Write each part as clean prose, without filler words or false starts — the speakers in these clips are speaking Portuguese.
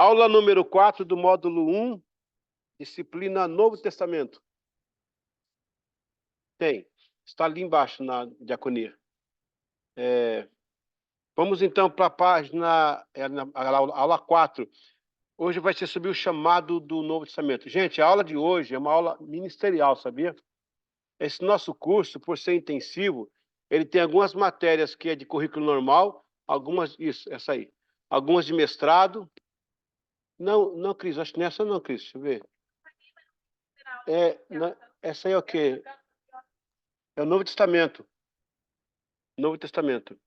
Aula número 4 do módulo 1, disciplina Novo Testamento. Tem. Está ali embaixo na diaconia. Vamos então para a página, aula 4. Hoje vai ser sobre o chamado do Novo Testamento. Gente, a aula de hoje é uma aula ministerial, sabia? Esse nosso curso, por ser intensivo, ele tem algumas matérias que é de currículo normal, algumas, isso, essa aí. Algumas de mestrado. Não, Cris, acho que nessa não, Cris, deixa eu ver. Essa aí é o quê? É o Novo Testamento. Novo Testamento.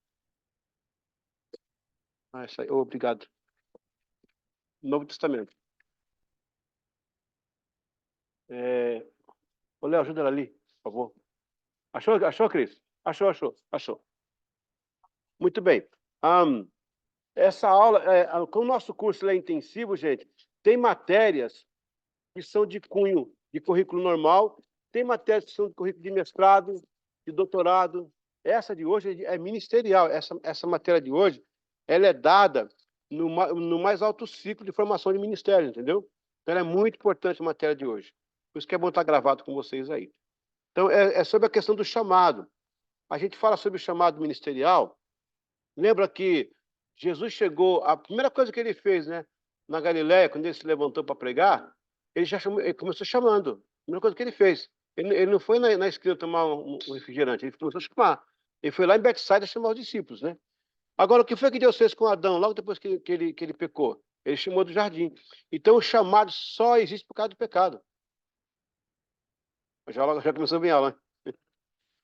Essa aí, obrigado. Novo Testamento. Ô, Léo, ajuda ela ali, por favor. Achou, Cris? Achou. Muito bem. Essa aula, como o nosso curso é intensivo, gente, tem matérias que são de cunho de currículo normal, tem matérias que são de currículo de mestrado, de doutorado. Essa de hoje é ministerial. Essa matéria de hoje, ela é dada no mais alto ciclo de formação de ministério, entendeu? Então, ela é muito importante a matéria de hoje. Por isso que é bom estar gravado com vocês aí. Então, é sobre a questão do chamado. A gente fala sobre o chamado ministerial. Lembra que Jesus chegou, a primeira coisa que ele fez, né, na Galiléia, quando ele se levantou para pregar, ele começou chamando. A primeira coisa que ele fez. Ele não foi na esquina tomar um refrigerante, ele começou a chamar. Ele foi lá em Betsaida chamar os discípulos, né? Agora, o que foi que Deus fez com Adão, logo depois que ele pecou? Ele chamou do jardim. Então, o chamado só existe por causa do pecado. Já começou bem a aula, né?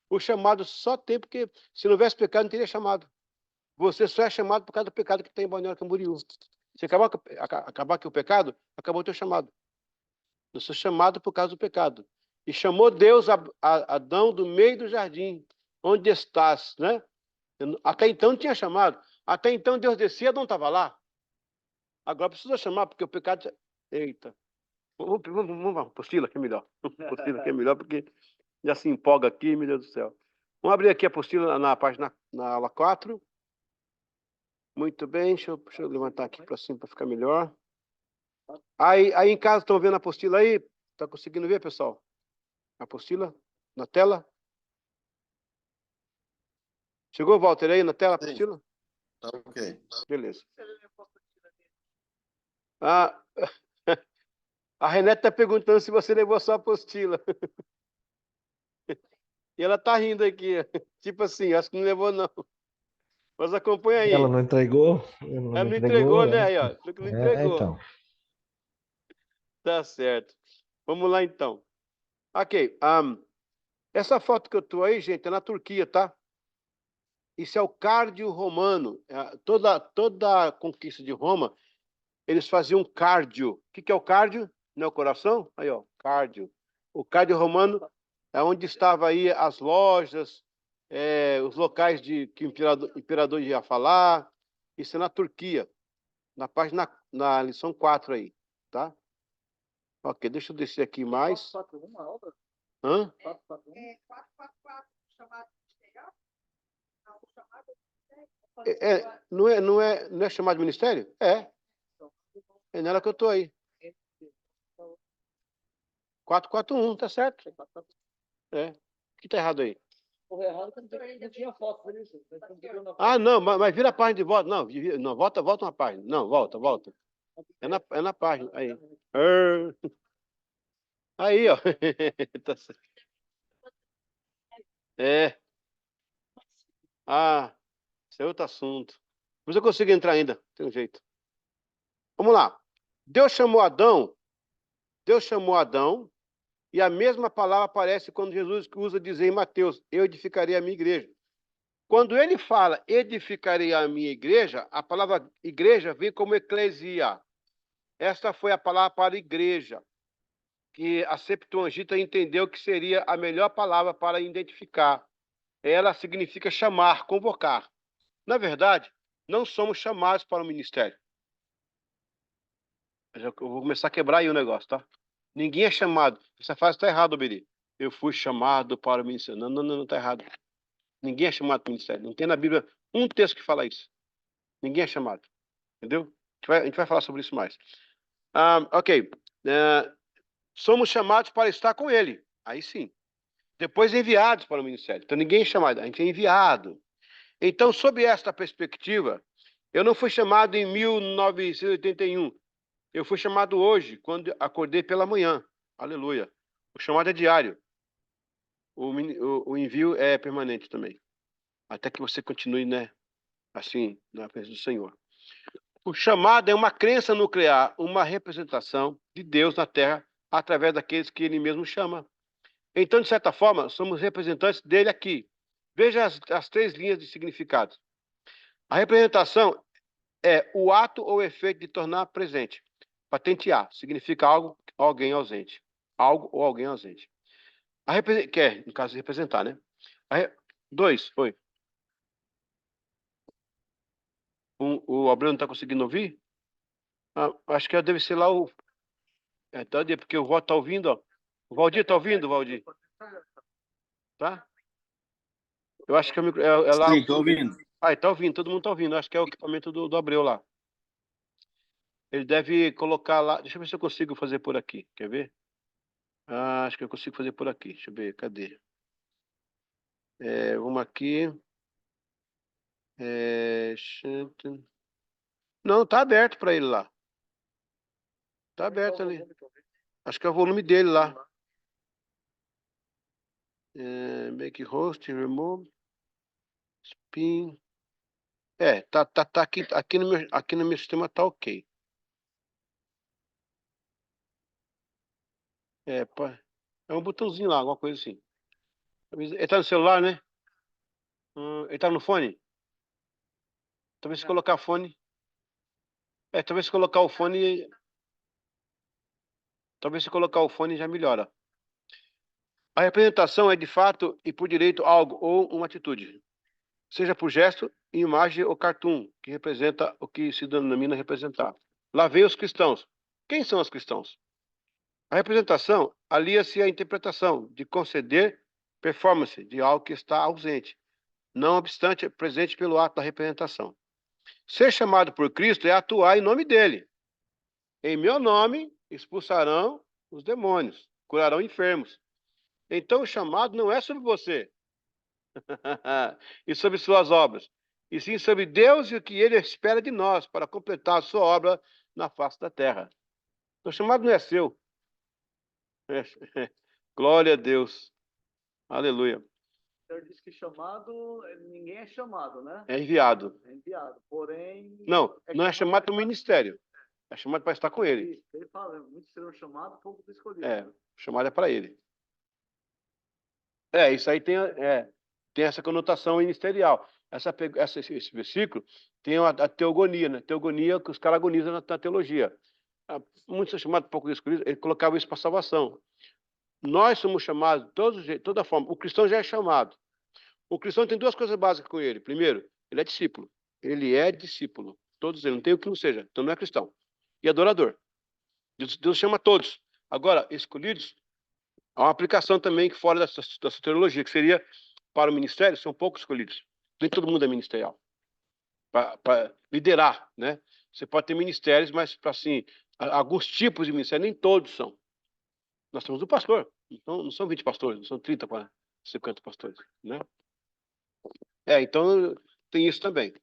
O chamado só tem porque, se não houvesse pecado, não teria chamado. Você só é chamado por causa do pecado que tem em Balneário Camboriú. Se acabar com o pecado, acabou o teu chamado. Eu sou chamado por causa do pecado. E chamou Deus a Adão do meio do jardim. Onde estás, né? Até então não tinha chamado. Até então Deus descia, Adão estava lá. Agora precisa chamar, porque o pecado... Eita. Vamos lá, apostila que é melhor. Apostila que é melhor, porque já se empolga aqui, meu Deus do céu. Vamos abrir aqui a apostila na página, na aula 4. Muito bem, deixa eu levantar aqui para cima para ficar melhor. Aí em casa, estão vendo a apostila aí? Está conseguindo ver, pessoal? A apostila na tela? Chegou, Walter, aí na tela a apostila? Tá ok. Beleza. A Renete está perguntando se você levou a sua apostila. E ela está rindo aqui. Tipo assim, acho que não levou, não. Mas acompanha aí. Ela não entregou? Ela não entregou, né? Aí, ó. Não entregou. Então. Tá certo. Vamos lá, então. Ok. Essa foto que eu estou aí, gente, é na Turquia, tá? Isso é o cardio romano. Toda a conquista de Roma, eles faziam cardio. O que é o cardio? Não é o coração? Aí, ó, cardio. O cardio romano é onde estava aí as lojas, os locais que o imperador ia falar. Isso é na Turquia, na lição 4 aí, tá? Ok, deixa eu descer aqui mais. 441, Alba? Hã? 444, chamado ministerial? Não, chamado Não é chamado de ministério? É nela que eu estou aí. 441, tá certo. O que está errado aí? O errado é que não tinha foto, por isso. Não, mas vira a página de volta. Não, volta uma página. Não, volta. É na página. Aí. Aí, ó. Tá certo. Esse é outro assunto. Mas eu consigo entrar ainda, tem um jeito. Vamos lá. Deus chamou Adão, e a mesma palavra aparece quando Jesus usa dizer em Mateus: eu edificarei a minha igreja. Quando ele fala edificarei a minha igreja, a palavra igreja vem como eclesia. Esta foi a palavra para igreja, que a Septuaginta entendeu que seria a melhor palavra para identificar. Ela significa chamar, convocar. Na verdade, não somos chamados para o ministério. Eu vou começar a quebrar aí o negócio, tá? Ninguém é chamado. Essa frase está errada, Beri. Eu fui chamado para o ministério. Não está errado. Ninguém é chamado para o ministério. Não tem na Bíblia um texto que fala isso. Ninguém é chamado. Entendeu? A gente vai falar sobre isso mais. Ok. Somos chamados para estar com ele. Aí sim. Depois enviados para o ministério. Então ninguém é chamado, a gente é enviado. Então, sob esta perspectiva, eu não fui chamado em 1981. Eu fui chamado hoje, quando acordei pela manhã. Aleluia. O chamado é diário. O envio é permanente também. Até que você continue, né? Assim, na presença do Senhor. O chamado é uma crença nuclear, uma representação de Deus na Terra através daqueles que Ele mesmo chama. Então, de certa forma, somos representantes dele aqui. Veja as 3 linhas de significado. A representação é o ato ou efeito de tornar presente. Patentear significa algo ou alguém ausente. Algo ou alguém ausente. Que é, no caso, representar, né? 2, foi. O Abreu não está conseguindo ouvir? Acho que deve ser lá o. Tá, porque o Valdir está ouvindo, ó. O Valdir está ouvindo, Valdir? Tá? Eu acho que é lá. Sim, estou ouvindo. Está ouvindo, todo mundo está ouvindo. Acho que é o equipamento do Abreu lá. Ele deve colocar lá. Deixa eu ver se eu consigo fazer por aqui. Quer ver? Acho que eu consigo fazer por aqui. Deixa eu ver, cadê? Vamos aqui. Não, tá aberto para ele lá. Tá aberto ali. Acho que é o volume dele lá. Make host, remove, spin. Tá aqui no meu sistema tá ok. É um botãozinho lá, alguma coisa assim. Ele tá no celular, né? Ele tá no fone? Talvez se colocar fone. Talvez se colocar o fone. Talvez se colocar o fone já melhora. A representação é de fato e por direito algo ou uma atitude, seja por gesto, imagem ou cartoon, que representa o que se denomina representar. Lá vem os cristãos. Quem são os cristãos? A representação alia-se à interpretação, de conceder performance de algo que está ausente, não obstante presente pelo ato da representação. Ser chamado por Cristo é atuar em nome dele. Em meu nome expulsarão os demônios, curarão enfermos. Então o chamado não é sobre você e sobre suas obras, e sim sobre Deus e o que ele espera de nós para completar a sua obra na face da terra. O chamado não é seu. Glória a Deus. Aleluia. O senhor disse que chamado, ninguém é chamado, né? É enviado. É enviado. Porém. Não é chamado para o ministério. É chamado para estar com ele. Ele fala, muitos serão chamados, poucos escolhidos. O chamado é para ele. Isso aí tem essa conotação ministerial. Esse versículo tem a teogonia, né? Teogonia que os caras agonizam na teologia. Muitos são chamados, poucos escolhidos, ele colocava isso para salvação. Nós somos chamados de toda forma. O cristão já é chamado. O cristão tem 2 coisas básicas com ele. Primeiro, ele é discípulo. Ele é discípulo. Todos eles, não tem o que não seja. Então não é cristão. E adorador. Deus chama todos. Agora, escolhidos, há uma aplicação também que fora da soteriologia, que seria para o ministério, são poucos escolhidos. Nem todo mundo é ministerial. Para liderar, né? Você pode ter ministérios, mas para assim, alguns tipos de ministério, nem todos são. Nós temos o pastor. Então, não são 20 pastores, não são 30, 40, 50 pastores, né? Então tem isso também.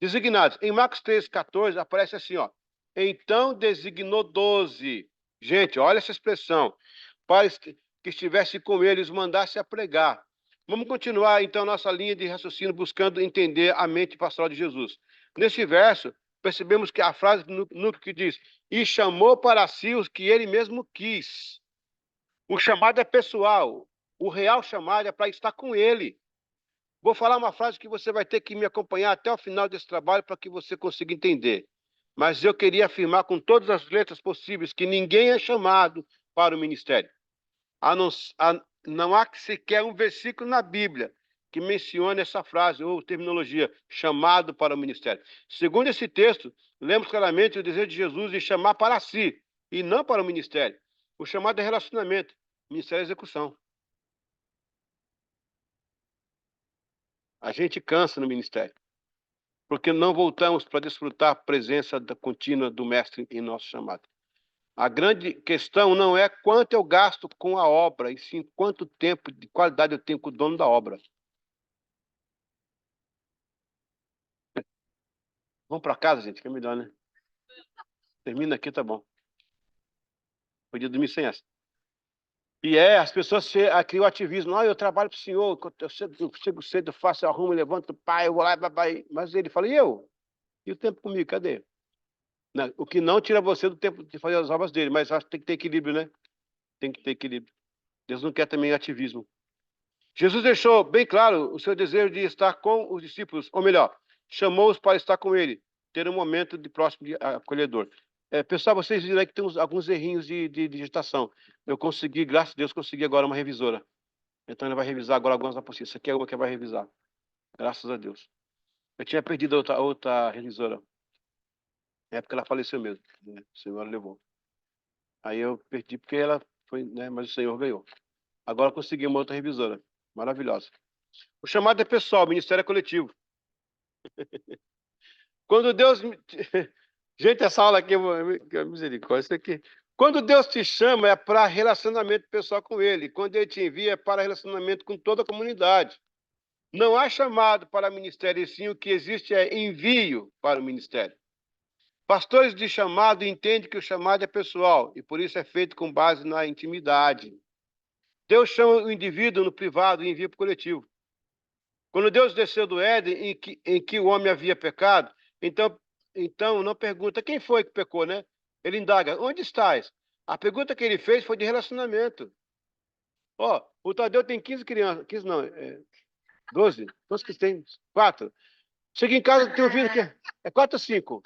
Designados. Em Marcos 13:14 aparece assim, ó. Então designou 12. Gente, olha essa expressão. Para que estivesse com eles, mandasse a pregar. Vamos continuar, então, nossa linha de raciocínio, buscando entender a mente pastoral de Jesus. Nesse verso, percebemos que a frase no que diz, e chamou para si os que ele mesmo quis. O chamado é pessoal. O real chamado é para estar com ele. Vou falar uma frase que você vai ter que me acompanhar até o final desse trabalho para que você consiga entender. Mas eu queria afirmar com todas as letras possíveis que ninguém é chamado para o ministério. Não há sequer um versículo na Bíblia que mencione essa frase ou terminologia, chamado para o ministério. Segundo esse texto, lemos claramente o desejo de Jesus de chamar para si e não para o ministério. O chamado é relacionamento, o ministério é execução. A gente cansa no ministério. porque não voltamos para desfrutar a presença contínua do Mestre em nosso chamado. A grande questão não é quanto eu gasto com a obra, e sim quanto tempo de qualidade eu tenho com o dono da obra. Vamos para casa, gente, que é melhor, né? Termina aqui, tá bom. Podia dormir sem essa. E as pessoas criam ativismo. Eu trabalho para o senhor, eu chego cedo, faço, eu arrumo, levanto, pai, eu vou lá, papai. Mas ele fala, e eu? E o tempo comigo, cadê? Não, o que não tira você do tempo de fazer as obras dele, mas acho que tem que ter equilíbrio, né? Tem que ter equilíbrio. Deus não quer também ativismo. Jesus deixou bem claro o seu desejo de estar com os discípulos, ou melhor, chamou-os para estar com ele, ter um momento de próximo de acolhedor. Pessoal, vocês viram aí que tem alguns errinhos de digitação. Eu consegui, graças a Deus, consegui agora uma revisora. Então ele vai revisar agora algumas apostilas. Isso aqui é uma que vai revisar. Graças a Deus. Eu tinha perdido outra revisora. Na época ela faleceu mesmo, né? O Senhor levou. Aí eu perdi porque ela foi, né? Mas o Senhor ganhou. Agora consegui uma outra revisora. Maravilhosa. O chamado é pessoal, o ministério é coletivo. Quando Deus... Gente, essa aula aqui, misericórdia, isso aqui. Quando Deus te chama, é para relacionamento pessoal com Ele. Quando Ele te envia, é para relacionamento com toda a comunidade. Não há chamado para ministério, e sim o que existe é envio para o ministério. Pastores de chamado entendem que o chamado é pessoal, e por isso é feito com base na intimidade. Deus chama o indivíduo no privado e envia para o coletivo. Quando Deus desceu do Éden, em que o homem havia pecado, então não pergunta quem foi que pecou, né? Ele indaga, onde estás? A pergunta que ele fez foi de relacionamento. O Tadeu tem 15 crianças, 15 não, 12. Quantos que tem? 4. Chega em casa, tem um vidro que é 4 ou 5.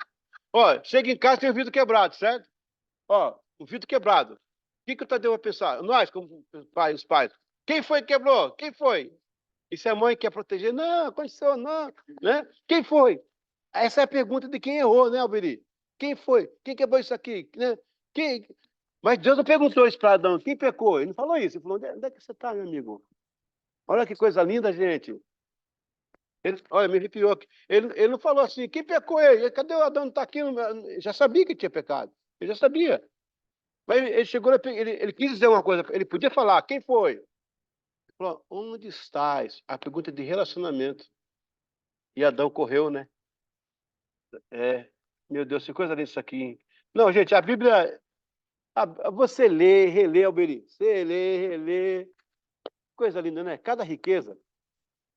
Chega em casa, tem um vidro quebrado, certo? O vidro quebrado. O que o Tadeu vai pensar? Nós, como os pais. Quem foi que quebrou? Quem foi? E se a mãe quer proteger? Não, aconteceu, não. Né? Quem foi? Essa é a pergunta de quem errou, né, Alberi? Quem foi? Quem quebrou isso aqui? Né? Quem... Mas Deus não perguntou isso para Adão. Quem pecou? Ele não falou isso. Ele falou, onde é que você está, meu amigo? Olha que coisa linda, gente. Olha, me arrepiou aqui. Ele não falou assim, quem pecou ele? Cadê o Adão? Não está aqui. Já sabia que tinha pecado. Ele já sabia. Mas ele chegou, ele quis dizer uma coisa. Ele podia falar, quem foi? Ele falou, onde estás? A pergunta de relacionamento. E Adão correu, né? Meu Deus, que coisa linda isso aqui, hein? Não, gente, a Bíblia... Você lê, relê, Alberi. Você lê, relê. Coisa linda, né? Cada riqueza.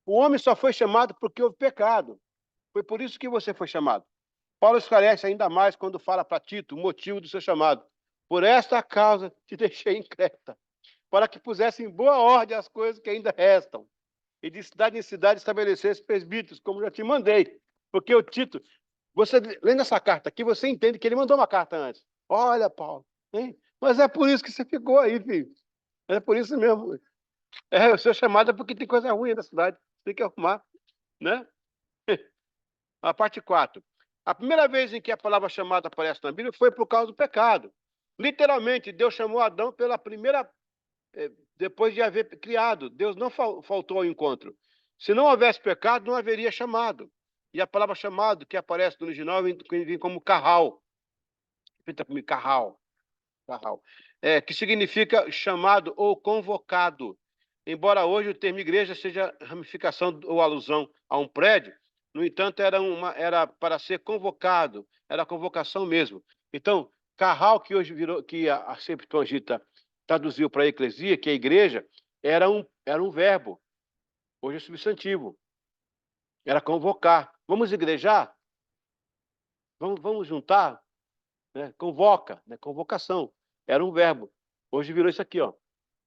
O homem só foi chamado porque houve pecado. Foi por isso que você foi chamado. Paulo esclarece ainda mais quando fala para Tito o motivo do seu chamado. Por esta causa te deixei em Creta, para que pusesse em boa ordem as coisas que ainda restam, e de cidade em cidade estabelecesse presbíteros, como já te mandei. Porque o Tito, você lendo essa carta aqui, você entende que ele mandou uma carta antes. Olha, Paulo, hein? Mas é por isso que você ficou aí, filho. É por isso mesmo. O seu chamado é porque tem coisa ruim na cidade. Você tem que arrumar, né? A parte 4. A primeira vez em que a palavra chamada aparece na Bíblia foi por causa do pecado. Literalmente, Deus chamou Adão pela primeira... depois de haver criado. Deus não faltou ao encontro. Se não houvesse pecado, não haveria chamado. E a palavra chamado, que aparece no original, vem como carral. Repita comigo, carral. Carral. Que significa chamado ou convocado. Embora hoje o termo igreja seja ramificação ou alusão a um prédio, no entanto, era para ser convocado, era a convocação mesmo. Então, carral, que hoje virou, que a Septuaginta traduziu para a eclesia, que é a igreja, era um verbo. Hoje é substantivo. Era convocar. Vamos igrejar? Vamos juntar? Né? Convoca, né? Convocação. Era um verbo. Hoje virou isso aqui, ó.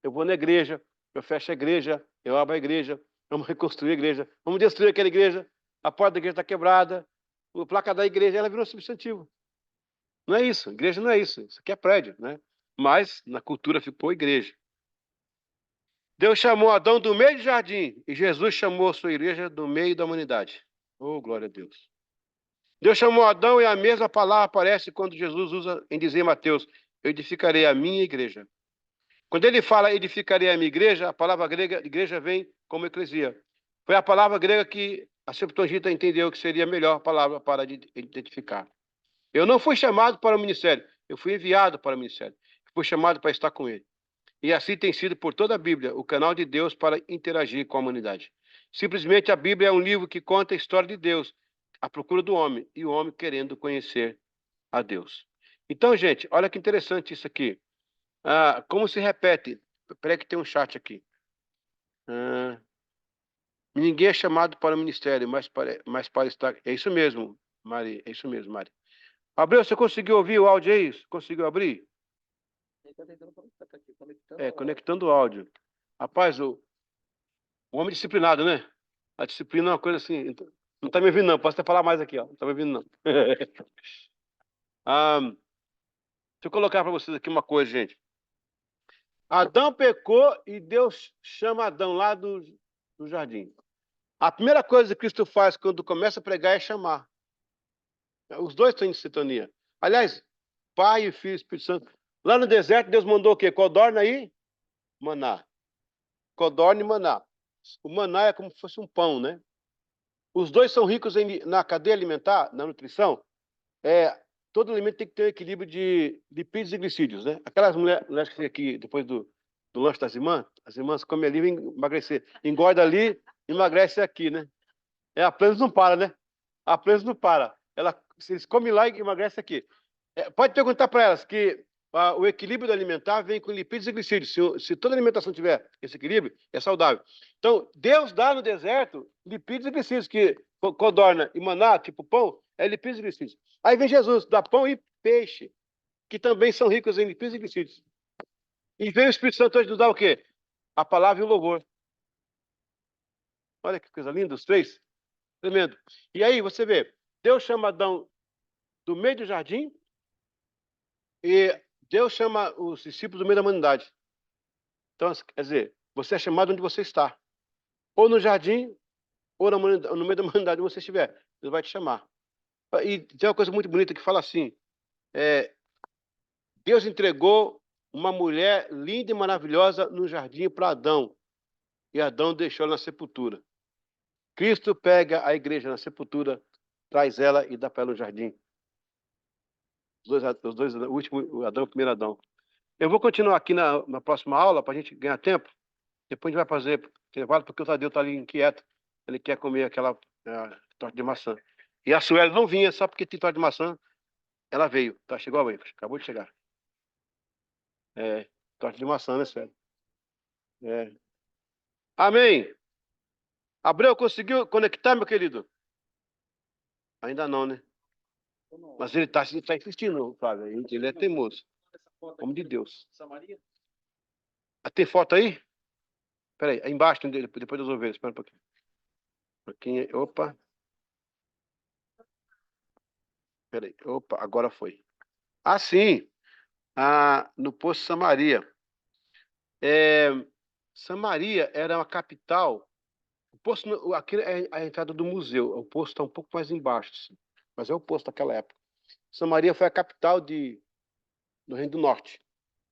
Eu vou na igreja, eu fecho a igreja, eu abro a igreja, vamos reconstruir a igreja, vamos destruir aquela igreja, a porta da igreja está quebrada, a placa da igreja, ela virou substantivo. Não é isso, igreja não é isso. Isso aqui é prédio, né? Mas na cultura ficou igreja. Deus chamou Adão do meio do jardim e Jesus chamou a sua igreja do meio da humanidade. Oh, glória a Deus. Deus chamou Adão e a mesma palavra aparece quando Jesus usa em dizer em Mateus, eu edificarei a minha igreja. Quando ele fala edificarei a minha igreja, a palavra grega igreja vem como eclesia. Foi a palavra grega que A Septuaginta entendeu que seria a melhor palavra para identificar. Eu não fui chamado para o ministério, eu fui enviado para o ministério. Fui chamado para estar com ele. E assim tem sido por toda a Bíblia, o canal de Deus para interagir com a humanidade. Simplesmente a Bíblia é um livro que conta a história de Deus, à procura do homem, e o homem querendo conhecer a Deus. Então, gente, olha que interessante isso aqui. Como se repete? Peraí que tem um chat aqui. Ninguém é chamado para o ministério, mas para estar... É isso mesmo, Mari. É isso mesmo, Mari. Abreu, você conseguiu ouvir o áudio aí? Conseguiu abrir? Ele tá tentando conectar aqui, conectando. Conectando o áudio. Rapaz, o homem disciplinado, né? A disciplina é uma coisa assim. Não está me ouvindo, não. Posso até falar mais aqui, ó. Não está me ouvindo, não. Deixa eu colocar para vocês aqui uma coisa, gente. Adão pecou e Deus chama Adão lá do jardim. A primeira coisa que Cristo faz quando começa a pregar é chamar. Os dois estão em sintonia. Aliás, Pai, Filho e Espírito Santo. Lá no deserto, Deus mandou o quê? Codorna e maná. Codorna e maná. O maná é como se fosse um pão, né? Os dois são ricos na cadeia alimentar, na nutrição. Todo alimento tem que ter um equilíbrio de lipídios e glicídios, né? Aquelas mulheres que aqui, depois do lanche das irmãs, as irmãs comem ali e emagrecer. Engorda ali, emagrece aqui, né? A Planos não para, né? A Planos não para. Eles comem lá e emagrecem aqui. Pode perguntar para elas que o equilíbrio alimentar vem com lipídios e glicídios. Se toda alimentação tiver esse equilíbrio, é saudável. Então, Deus dá no deserto lipídios e glicídios, que codorna e maná, tipo pão, é lipídios e glicídios. Aí vem Jesus, dá pão e peixe, que também são ricos em lipídios e glicídios. E vem o Espírito Santo hoje nos dar o quê? A palavra e o louvor. Olha que coisa linda, os três. Tremendo. E aí, você vê, Deus chama Adão do meio do jardim e Deus chama os discípulos do meio da humanidade. Então, quer dizer, você é chamado onde você está. Ou no jardim, ou no meio da humanidade, onde você estiver. Deus vai te chamar. E tem uma coisa muito bonita que fala assim, Deus entregou uma mulher linda e maravilhosa no jardim para Adão. E Adão deixou ela na sepultura. Cristo pega a igreja na sepultura, traz ela e dá para ela no jardim. Os dois, o último o Adão e o primeiro Adão. Eu vou continuar aqui na próxima aula para a gente ganhar tempo. Depois a gente vai fazer intervalo, porque o Tadeu está ali inquieto. Ele quer comer aquela torta de maçã. E a Sueli não vinha só porque tem torta de maçã. Ela veio. Tá, chegou aí, acabou de chegar. Torta de maçã, né, Sueli? Amém. Abreu, conseguiu conectar, meu querido? Ainda não, né? Mas ele está insistindo, Flávio. Ele é teimoso. Homem de Deus. Samaria? Tem foto aí? Peraí, aí embaixo, depois das ovelhas. Espera um pouquinho. Opa. Peraí. Opa, agora foi. Sim. No posto Samaria. Samaria era uma capital. O posto, aqui é a entrada do museu. O posto está um pouco mais embaixo, assim, mas é o posto daquela época. Samaria foi a capital do Reino do Norte,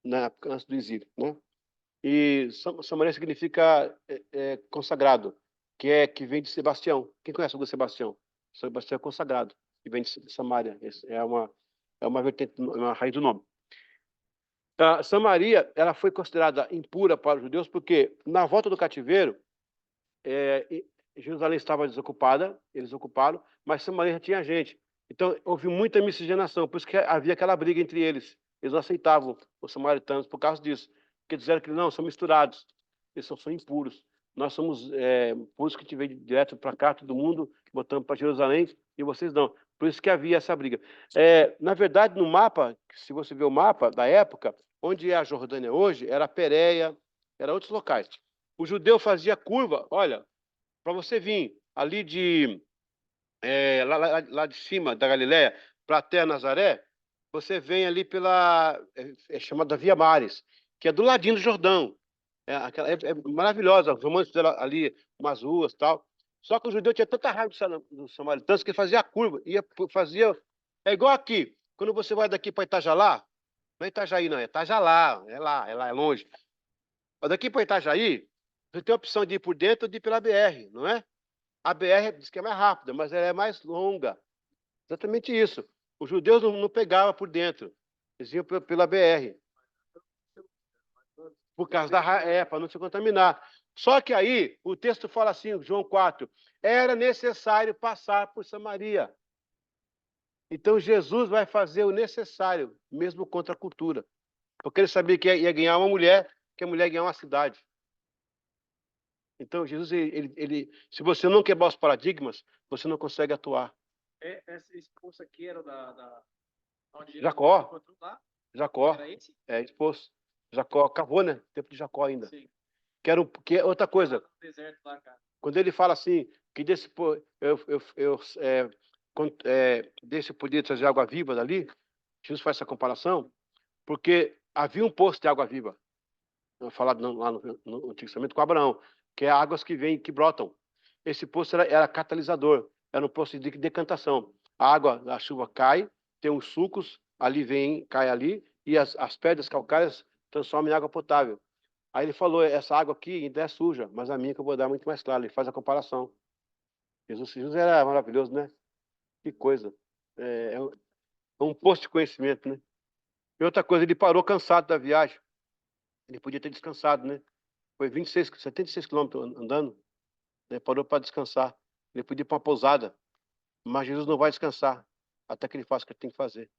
na época antes do exílio, né? E Samaria significa consagrado, que vem de Sebastião. Quem conhece o Sebastião? Sebastião é consagrado, que vem de Samaria. É uma vertente, uma raiz do nome. Samaria, ela foi considerada impura para os judeus porque na volta do cativeiro, Jerusalém estava desocupada, eles ocuparam, mas Samaria já tinha gente. Então houve muita miscigenação, por isso que havia aquela briga entre eles. Eles não aceitavam os samaritanos por causa disso, porque disseram que não, são misturados, eles são impuros. Nós somos puros que veio direto para cá, todo mundo, botamos para Jerusalém, e vocês não. Por isso que havia essa briga. Na verdade, no mapa, se você ver o mapa da época, onde é a Jordânia hoje, era Pérea, era outros locais. O judeu fazia curva, olha, para você vir ali lá de cima da Galileia para até Nazaré, você vem ali pela chamada Via Mares, que é do ladinho do Jordão. É maravilhosa. Os romanos fizeram ali umas ruas e tal. Só que o judeu tinha tanta raiva dos samaritanos que ele fazia a curva. Fazia. É igual aqui. Quando você vai daqui para Itajalá, não é Itajaí, não, é Itajalá. É lá, é longe. Mas daqui para Itajaí, você tem a opção de ir por dentro ou de ir pela BR, não é? A BR diz que é mais rápida, mas ela é mais longa. Exatamente isso. Os judeus não pegavam por dentro. Eles iam pela BR. Por causa para não se contaminar. Só que aí, o texto fala assim, João 4, era necessário passar por Samaria. Então, Jesus vai fazer o necessário, mesmo contra a cultura. Porque ele sabia que ia ganhar uma mulher, que a mulher ia ganhar uma cidade. Então, Jesus, se você não quebrar os paradigmas, você não consegue atuar. Essa esposa aqui era onde Jacó. encontrou lá? Jacó. Era esse? Esposo. Jacó, cavou, né? Tempo de Jacó ainda. Sim. Que é outra coisa. No deserto lá, cara. Quando ele fala assim, que desse podia trazer água viva dali, Jesus faz essa comparação, porque havia um poço de água viva, falado lá no Antigo Testamento com Abraão, que é águas que vêm, que brotam. Esse poço era catalisador, era um poço de decantação. A água da chuva cai, tem uns sulcos, ali vem, cai ali, e as pedras calcárias transformam em água potável. Aí ele falou, essa água aqui ainda é suja, mas a minha que eu vou dar muito mais clara. Ele faz a comparação. Jesus era maravilhoso, né? Que coisa. É um poço de conhecimento, né? E outra coisa, ele parou cansado da viagem. Ele podia ter descansado, né? Foi 76 quilômetros andando. Né? Parou para descansar. Ele podia ir para uma pousada. Mas Jesus não vai descansar até que ele faça o que ele tem que fazer.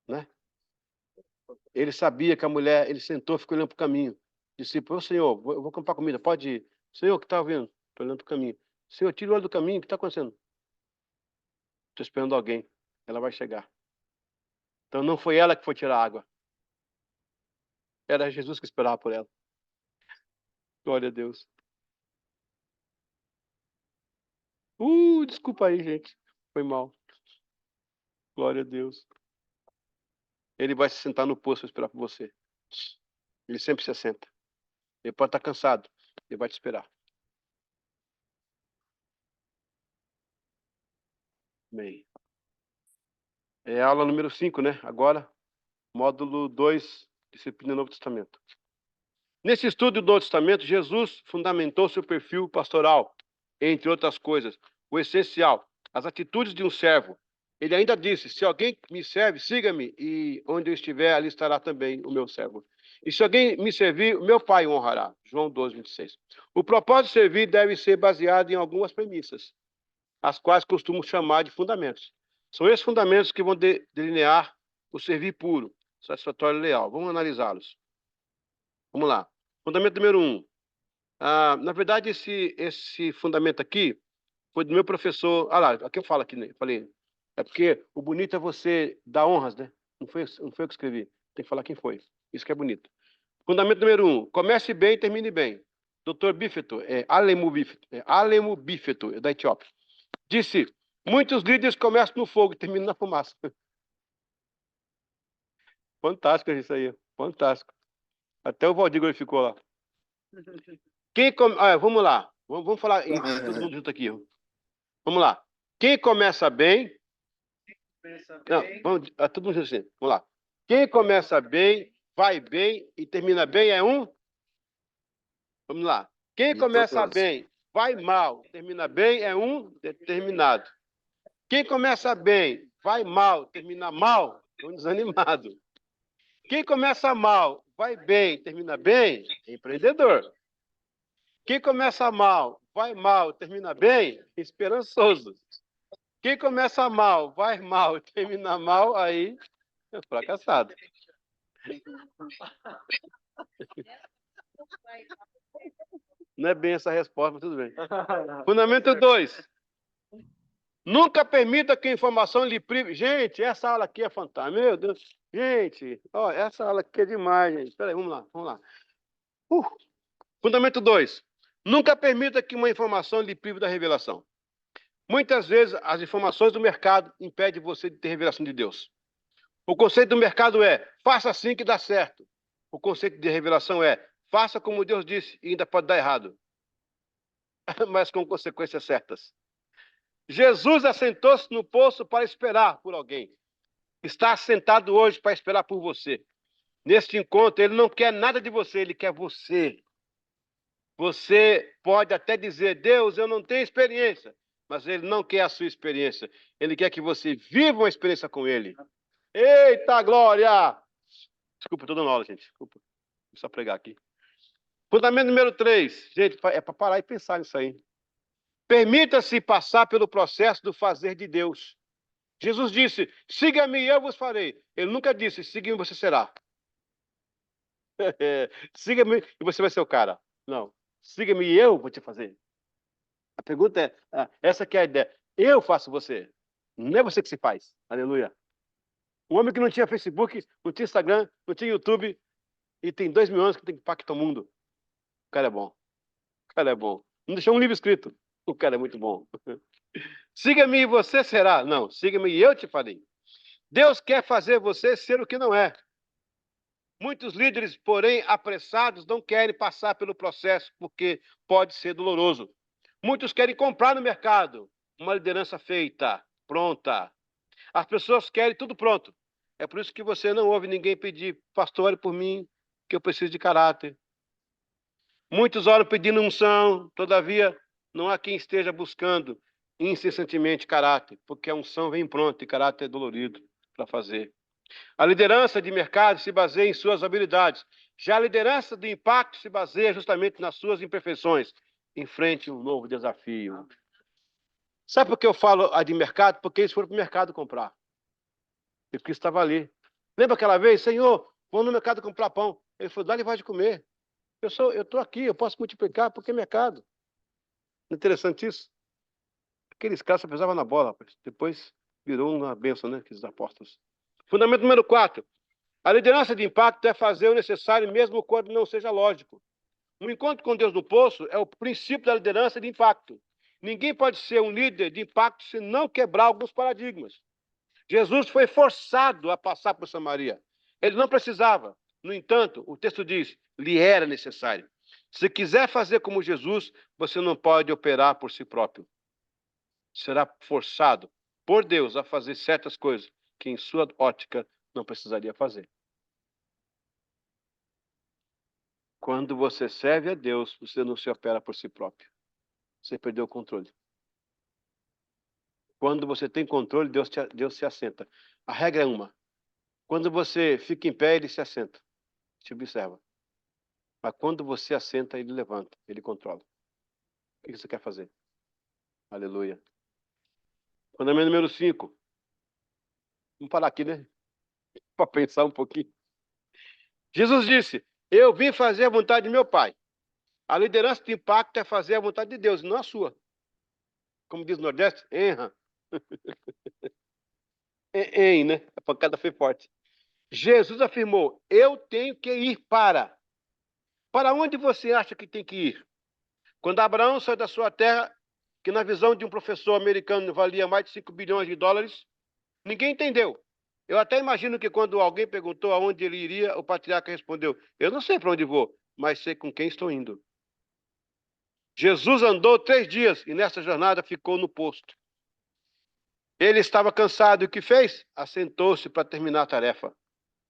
Né? Ele sabia que a mulher, ele sentou, ficou olhando para o caminho. Disse, ô Senhor, eu vou comprar comida, pode ir. Senhor, o que está ouvindo? Estou olhando para o caminho. Senhor, tira o olho do caminho, o que está acontecendo? Estou esperando alguém. Ela vai chegar. Então não foi ela que foi tirar a água. Era Jesus que esperava por ela. Glória a Deus. Desculpa aí, gente. Foi mal. Glória a Deus. Ele vai se sentar no poço para esperar por você. Ele sempre se assenta. Ele pode estar cansado. Ele vai te esperar. Amém. É a aula número 5, né? Agora, módulo 2, disciplina do Novo Testamento. Nesse estudo do Novo Testamento, Jesus fundamentou seu perfil pastoral, entre outras coisas, o essencial, as atitudes de um servo. Ele ainda disse, se alguém me serve, siga-me, e onde eu estiver, ali estará também o meu servo. E se alguém me servir, o meu Pai o honrará. João 12, 26. O propósito de servir deve ser baseado em algumas premissas, as quais costumo chamar de fundamentos. São esses fundamentos que vão delinear o servir puro, satisfatório e leal. Vamos analisá-los. Vamos lá. Fundamento número 1. Na verdade, esse fundamento aqui foi do meu professor. Ah lá, aqui eu falo aqui, né? Falei. É porque o bonito é você dar honras, né? Não foi eu que escrevi. Tem que falar quem foi. Isso que é bonito. Fundamento número 1. Comece bem e termine bem. Dr. Bifeto, Alemo Bifeto, da Etiópia, disse: muitos líderes começam no fogo e terminam na fumaça. Fantástico isso aí. Fantástico. Até o Valdir glorificou lá. Vamos lá. Vamos falar todo mundo junto aqui. Vamos lá. Quem começa bem. Não, todo mundo junto assim. Vamos lá. Quem começa bem, vai bem e termina bem é um. Vamos lá. Quem começa bem, vai mal, termina bem é um determinado. Quem começa bem, vai mal, termina mal, é um desanimado. Quem começa mal, vai bem, termina bem, é empreendedor. Quem começa mal, vai mal, termina bem, esperançoso. Quem começa mal, vai mal, termina mal, aí é fracassado. Não é bem essa resposta, mas tudo bem. Fundamento 2. Nunca permita que a informação lhe prive. Gente, essa aula aqui é fantástica. Meu Deus. Gente, ó, essa aula aqui é demais, gente. Espera aí, vamos lá. Fundamento 2. Nunca permita que uma informação lhe prive da revelação. Muitas vezes, as informações do mercado impedem você de ter revelação de Deus. O conceito do mercado é, faça assim que dá certo. O conceito de revelação é, faça como Deus disse e ainda pode dar errado. Mas com consequências certas. Jesus assentou-se no poço para esperar por alguém. Está assentado hoje para esperar por você. Neste encontro, ele não quer nada de você, ele quer você. Você pode até dizer, Deus, eu não tenho experiência, mas Ele não quer a sua experiência. Ele quer que você viva uma experiência com Ele. Eita glória! Desculpa, estou dando aula, gente. Desculpa. Vou só pregar aqui. Fundamento número 3. Gente, é para parar e pensar nisso aí. Permita-se passar pelo processo do fazer de Deus. Jesus disse, siga-me e eu vos farei. Ele nunca disse, siga-me e você será. Siga-me e você vai ser o cara. Não. Siga-me e eu vou te fazer. A pergunta é, essa que é a ideia. Eu faço você. Não é você que se faz. Aleluia. Um homem que não tinha Facebook, não tinha Instagram, não tinha YouTube, e tem 2.000 anos que tem impacto ao mundo. O cara é bom. O cara é bom. Não deixou um livro escrito. O cara é muito bom. Siga-me e você será. Não, siga-me e eu te farei. Deus quer fazer você ser o que não é. Muitos líderes, porém, apressados, não querem passar pelo processo porque pode ser doloroso. Muitos querem comprar no mercado uma liderança feita, pronta. As pessoas querem tudo pronto. É por isso que você não ouve ninguém pedir, pastor, ore por mim, que eu preciso de caráter. Muitos oram pedindo unção, todavia, não há quem esteja buscando incessantemente caráter, porque a unção vem pronta e caráter é dolorido para fazer. A liderança de mercado se baseia em suas habilidades. Já a liderança do impacto se baseia justamente nas suas imperfeições. Enfrente um novo desafio. Sabe por que eu falo a de mercado? Porque eles foram para o mercado comprar. E Cristo estava ali. Lembra aquela vez? Senhor, vamos no mercado comprar pão. Ele falou, dá-lhe vai de comer. Eu estou aqui, eu posso multiplicar, porque é mercado. Não é interessante isso? Aqueles caras só pesavam na bola, rapaz. Depois virou uma bênção, né? Aqueles apóstolos. Fundamento número 4. A liderança de impacto é fazer o necessário mesmo quando não seja lógico. Um encontro com Deus no poço é o princípio da liderança de impacto. Ninguém pode ser um líder de impacto se não quebrar alguns paradigmas. Jesus foi forçado a passar por Samaria. Ele não precisava. No entanto, o texto diz, lhe era necessário. Se quiser fazer como Jesus, você não pode operar por si próprio. Será forçado por Deus a fazer certas coisas que em sua ótica não precisaria fazer. Quando você serve a Deus, você não se opera por si próprio. Você perdeu o controle. Quando você tem controle, Deus se assenta. A regra é uma. Quando você fica em pé, ele se assenta. Te observa. Mas quando você assenta, ele levanta. Ele controla. O que você quer fazer? Aleluia. Fundamento número 5. Vamos parar aqui, né? Para pensar um pouquinho. Jesus disse, eu vim fazer a vontade de meu Pai. A liderança de impacto é fazer a vontade de Deus, não a sua. Como diz o Nordeste, enra. Né? A pancada foi forte. Jesus afirmou, eu tenho que ir para. Para onde você acha que tem que ir? Quando Abraão saiu da sua terra, que na visão de um professor americano valia mais de 5 bilhões de dólares, ninguém entendeu. Eu até imagino que quando alguém perguntou aonde ele iria, o patriarca respondeu, eu não sei para onde vou, mas sei com quem estou indo. Jesus andou 3 dias e nessa jornada ficou no posto. Ele estava cansado e o que fez? Assentou-se para terminar a tarefa.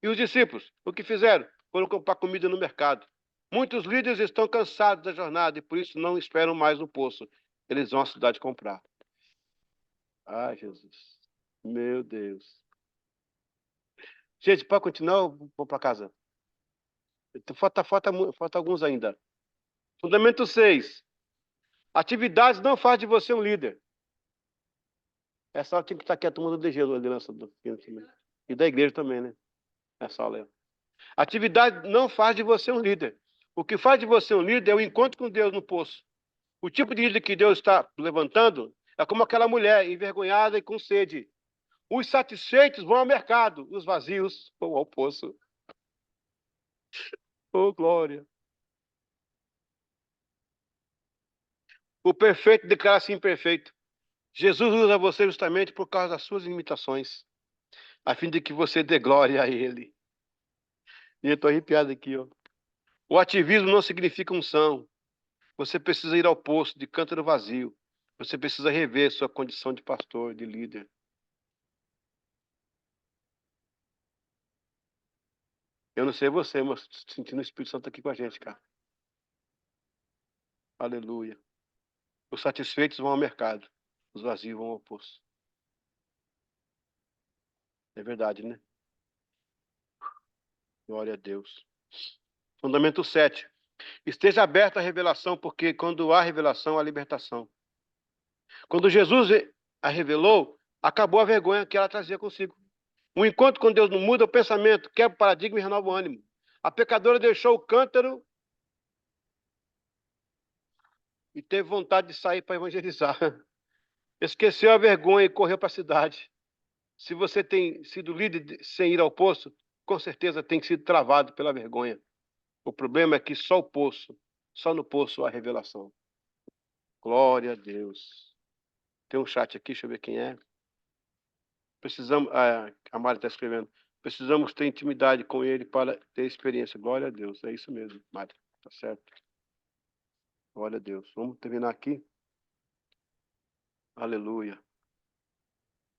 E os discípulos, o que fizeram? Foram comprar comida no mercado. Muitos líderes estão cansados da jornada e por isso não esperam mais no poço. Eles vão à cidade comprar. Ai, Jesus. Meu Deus. Gente, para continuar, eu vou para casa. Falta alguns ainda. Fundamento 6. Atividades não faz de você um líder. Essa hora tinha que estar quieto, todo mundo de gelo, a liderança do e da igreja também, né? Essa aula aí. Atividade não faz de você um líder. O que faz de você um líder é o encontro com Deus no poço. O tipo de líder que Deus está levantando é como aquela mulher envergonhada e com sede. Os satisfeitos vão ao mercado, os vazios vão ao poço. Oh, glória. O perfeito declara-se imperfeito. Jesus usa você justamente por causa das suas limitações, a fim de que você dê glória a Ele. E eu estou arrepiado aqui, ó. O ativismo não significa unção. Você precisa ir ao poço de cântaro vazio. Você precisa rever sua condição de pastor, de líder. Eu não sei você, mas sentindo o Espírito Santo aqui com a gente, cara. Aleluia. Os satisfeitos vão ao mercado, os vazios vão ao poço. É verdade, né? Glória a Deus. Fundamento 7. Esteja aberto à revelação, porque quando há revelação, há libertação. Quando Jesus a revelou, acabou a vergonha que ela trazia consigo. O encontro com Deus não muda o pensamento, quebra o paradigma e renova o ânimo. A pecadora deixou o cântaro e teve vontade de sair para evangelizar. Esqueceu a vergonha e correu para a cidade. Se você tem sido líder sem ir ao poço, com certeza tem sido travado pela vergonha. O problema é que só no poço há revelação. Glória a Deus. Tem um chat aqui, deixa eu ver quem é. Precisamos, a Mari está escrevendo, precisamos ter intimidade com ele para ter experiência. Glória a Deus, é isso mesmo, Mari, tá certo. Glória a Deus. Vamos terminar aqui. Aleluia.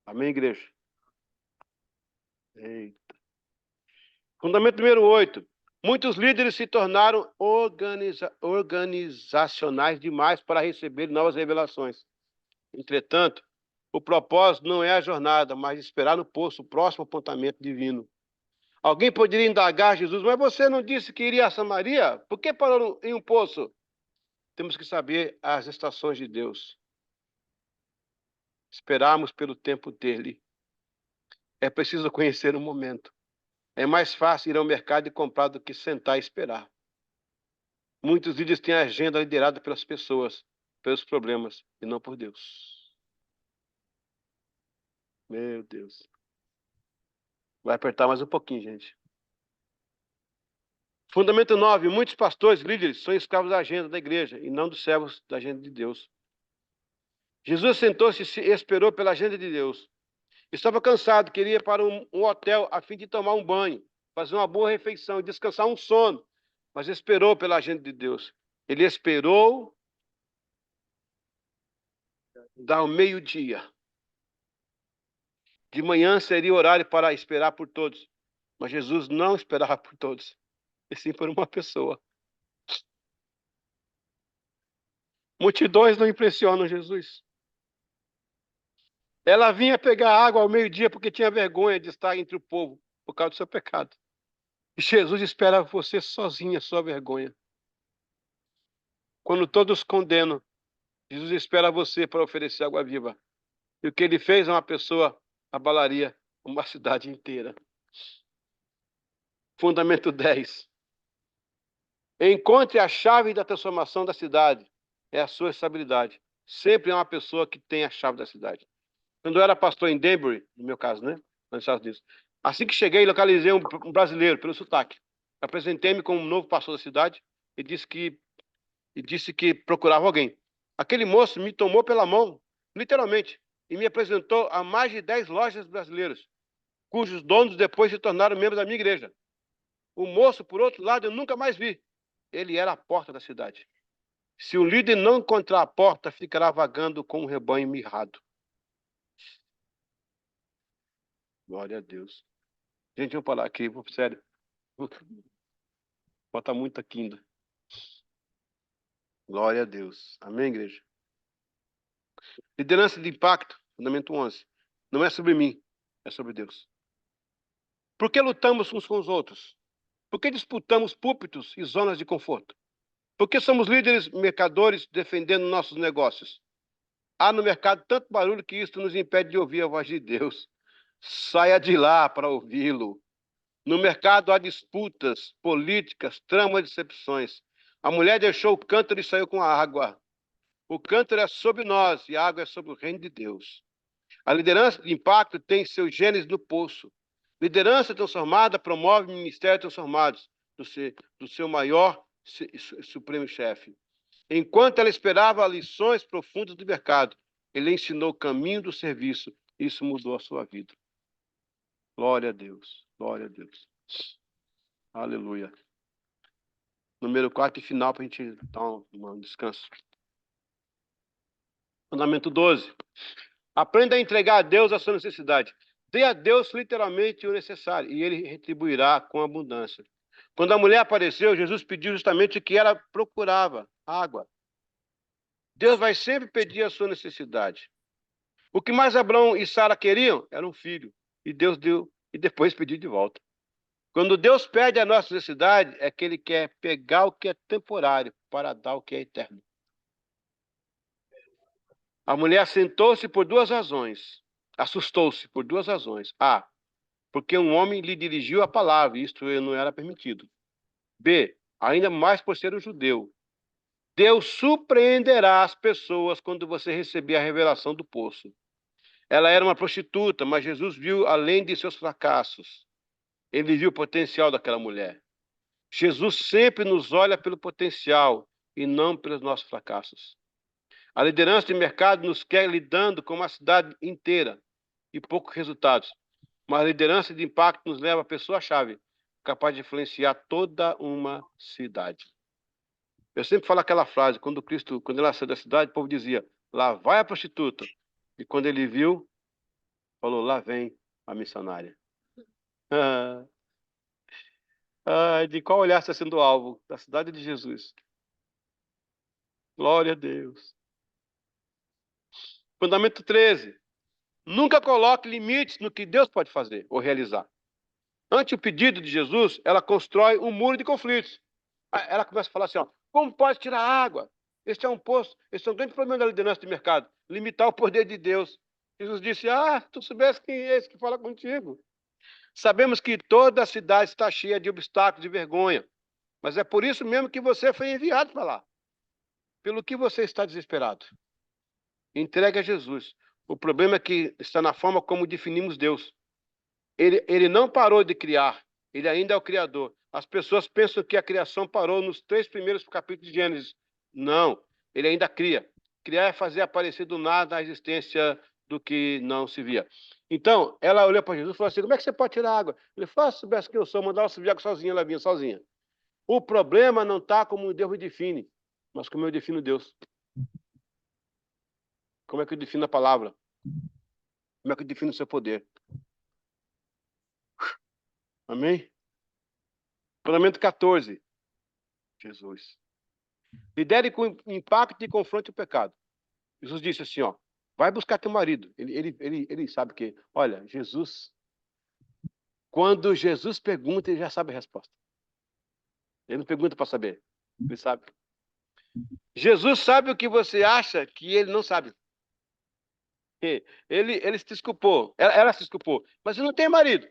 Amém, igreja? Eita. Fundamento número 8. Muitos líderes se tornaram organizacionais demais para receber novas revelações. Entretanto, o propósito não é a jornada, mas esperar no poço o próximo apontamento divino. Alguém poderia indagar Jesus, mas você não disse que iria a Samaria? Por que parou em um poço? Temos que saber as estações de Deus. Esperarmos pelo tempo dele. É preciso conhecer o momento. É mais fácil ir ao mercado e comprar do que sentar e esperar. Muitos líderes têm a agenda liderada pelas pessoas, pelos problemas, e não por Deus. Meu Deus. Vai apertar mais um pouquinho, gente. Fundamento 9. Muitos pastores, líderes, são escravos da agenda da igreja e não dos servos da agenda de Deus. Jesus sentou-se e esperou pela agenda de Deus. Estava cansado, queria ir para um hotel a fim de tomar um banho, fazer uma boa refeição e descansar um sono, mas esperou pela agenda de Deus. Ele esperou dar o meio-dia. De manhã seria horário para esperar por todos, mas Jesus não esperava por todos, e sim por uma pessoa. Multidões não impressionam Jesus. Ela vinha pegar água ao meio-dia porque tinha vergonha de estar entre o povo por causa do seu pecado. E Jesus espera você sozinha, sua vergonha. Quando todos condenam, Jesus espera você para oferecer água viva. E o que ele fez a uma pessoa abalaria uma cidade inteira. Fundamento 10. Encontre a chave da transformação da cidade. É a sua estabilidade. Sempre é uma pessoa que tem a chave da cidade. Quando eu era pastor em Denver, no meu caso, né? Nos Estados Unidos. Assim que cheguei, localizei um brasileiro pelo sotaque. Apresentei-me como um novo pastor da cidade e disse que procurava alguém. Aquele moço me tomou pela mão, literalmente, e me apresentou a mais de 10 lojas brasileiras, cujos donos depois se tornaram membros da minha igreja. O moço, por outro lado, eu nunca mais vi. Ele era a porta da cidade. Se o líder não encontrar a porta, ficará vagando com um rebanho mirrado. Glória a Deus. Gente, vamos falar aqui, sério. Bota muito aqui ainda. Glória a Deus. Amém, igreja? Liderança de impacto, fundamento 11. Não é sobre mim, é sobre Deus. Por que lutamos uns com os outros? Por que disputamos púlpitos e zonas de conforto? Por que somos líderes mercadores defendendo nossos negócios? Há no mercado tanto barulho que isso nos impede de ouvir a voz de Deus. Saia de lá para ouvi-lo. No mercado há disputas políticas, tramas e decepções. A mulher deixou o cântaro e saiu com a água. O cântaro é sobre nós e a água é sobre o reino de Deus. A liderança de impacto tem seus genes no poço. Liderança transformada promove ministérios transformados do seu maior supremo chefe. Enquanto ela esperava lições profundas do mercado, ele ensinou o caminho do serviço. Isso mudou a sua vida. Glória a Deus. Glória a Deus. Aleluia. Número 4 e final para a gente dar um descanso. Fundamento 12. Aprenda a entregar a Deus a sua necessidade. Dê a Deus literalmente o necessário e ele retribuirá com abundância. Quando a mulher apareceu, Jesus pediu justamente o que ela procurava: água. Deus vai sempre pedir a sua necessidade. O que mais Abraão e Sara queriam era um filho. E Deus deu, e depois pediu de volta. Quando Deus pede a nossa necessidade, é que Ele quer pegar o que é temporário para dar o que é eterno. A mulher assentou-se por duas razões. Assustou-se por duas razões. A, porque um homem lhe dirigiu a palavra, e isto não era permitido. B, ainda mais por ser um judeu. Deus surpreenderá as pessoas quando você receber a revelação do poço. Ela era uma prostituta, mas Jesus viu além de seus fracassos. Ele viu o potencial daquela mulher. Jesus sempre nos olha pelo potencial e não pelos nossos fracassos. A liderança de mercado nos quer lidando com uma cidade inteira e poucos resultados. Mas a liderança de impacto nos leva à pessoa-chave, capaz de influenciar toda uma cidade. Eu sempre falo aquela frase, quando ele nasceu da cidade, o povo dizia, lá vai a prostituta. E quando ele viu, falou, lá vem a missionária. De qual olhar está sendo alvo? Da cidade de Jesus. Glória a Deus. Fundamento 13. Nunca coloque limites no que Deus pode fazer ou realizar. Ante o pedido de Jesus, ela constrói um muro de conflitos. Ela começa a falar assim, ó, como pode tirar água? Este é um poço, este é um grande problema da liderança de mercado, limitar o poder de Deus. Jesus disse, tu soubesse quem é esse que fala contigo. Sabemos que toda a cidade está cheia de obstáculos e vergonha, mas é por isso mesmo que você foi enviado para lá. Pelo que você está desesperado? Entregue a Jesus. O problema é que está na forma como definimos Deus. Ele não parou de criar, ele ainda é o Criador. As pessoas pensam que a criação parou nos 3 primeiros capítulos de Gênesis. Não, ele ainda cria. Criar é fazer aparecer do nada a existência do que não se via. Então, ela olhou para Jesus e falou assim, como é que você pode tirar água? Ele falou, se soubesse quem eu sou, mandava ela subir água sozinha, ela vinha sozinha. O problema não está como Deus me define, mas como eu defino Deus. Como é que eu defino a palavra? Como é que eu defino o seu poder? Amém? Fundamento 14. Jesus. Lidere com impacto e confronte o pecado. Jesus disse assim, ó, vai buscar teu marido. Ele sabe que, olha, quando Jesus pergunta, ele já sabe a resposta. Ele não pergunta para saber, ele sabe. Jesus sabe o que você acha que ele não sabe. Ele se desculpou, ela se desculpou, mas ele não tem marido.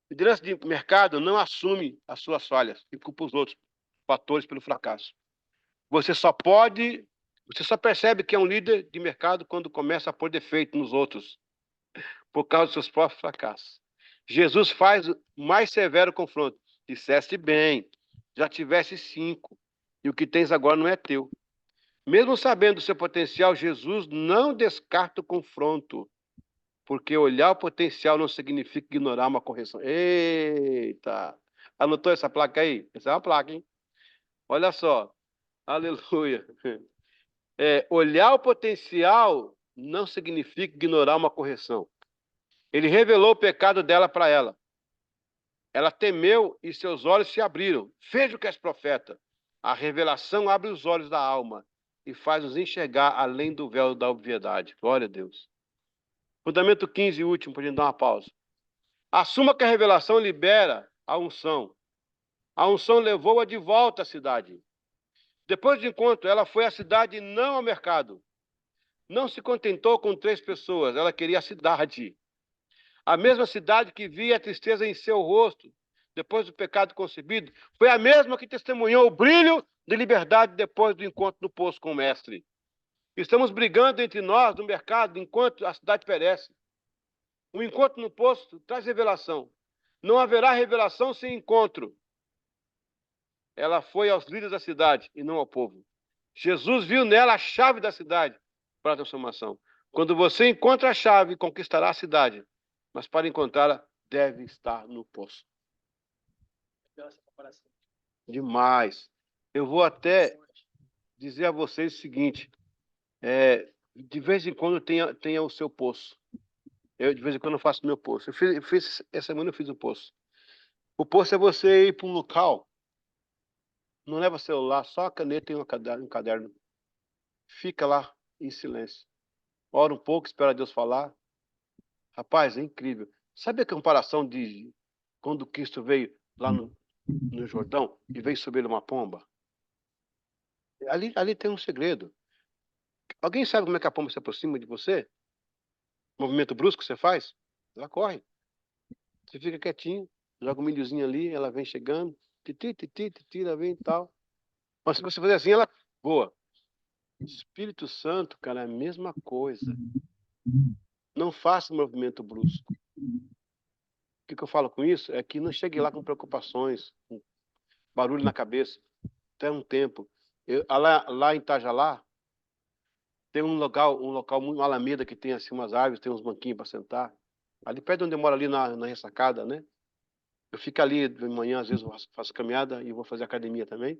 Liderança de mercado não assume as suas falhas e culpa os outros fatores pelo fracasso. Você só percebe que é um líder de mercado quando começa a pôr defeito nos outros, por causa dos seus próprios fracassos. Jesus faz o mais severo confronto. Disseste bem, já tivesse 5, e o que tens agora não é teu. Mesmo sabendo o seu potencial, Jesus não descarta o confronto, porque olhar o potencial não significa ignorar uma correção. Eita! Anotou essa placa aí? Essa é uma placa, hein? Olha só. Aleluia. Olhar o potencial não significa ignorar uma correção. Ele revelou o pecado dela para ela. Ela temeu e seus olhos se abriram. Veja o que és profeta. A revelação abre os olhos da alma e faz-nos enxergar além do véu da obviedade. Glória a Deus. Fundamento 15 e último, para a gente dar uma pausa. Assuma que a revelação libera a unção. A unção levou-a de volta à cidade. Depois do encontro, ela foi à cidade e não ao mercado. Não se contentou com 3 pessoas, ela queria a cidade. A mesma cidade que via a tristeza em seu rosto, depois do pecado concebido, foi a mesma que testemunhou o brilho de liberdade depois do encontro no poço com o mestre. Estamos brigando entre nós no mercado enquanto a cidade perece. O encontro no poço traz revelação. Não haverá revelação sem encontro. Ela foi aos líderes da cidade e não ao povo. Jesus viu nela a chave da cidade para a transformação. Quando você encontra a chave, conquistará a cidade. Mas para encontrá-la, deve estar no poço. Demais. Eu vou até dizer a vocês o seguinte. De vez em quando tenha o seu poço. De vez em quando eu faço meu poço. Essa semana eu fiz o poço. O poço é você ir para um local. Não leva celular, só a caneta e um caderno. fica lá em silêncio. Ora um pouco, espera Deus falar. Rapaz, é incrível. Sabe a comparação de quando Cristo veio lá no Jordão e veio subir uma pomba? Ali tem um segredo. Alguém sabe como é que a pomba se aproxima de você? Movimento brusco que você faz? Ela corre. Você fica quietinho, joga um milhozinho ali, ela vem chegando, titi, titi, titi, ela vem e tal. Mas se você fazer assim, ela voa. Espírito Santo, cara, é a mesma coisa. Não faça movimento brusco. O que eu falo com isso? É que não chegue lá com preocupações, com barulho na cabeça. Até um tempo. Lá em Itajalá, tem um local muito, uma alameda que tem assim umas árvores, tem uns banquinhos para sentar. Ali perto de onde eu moro, ali na ressacada, né? Eu fico ali de manhã, às vezes eu faço caminhada e vou fazer academia também.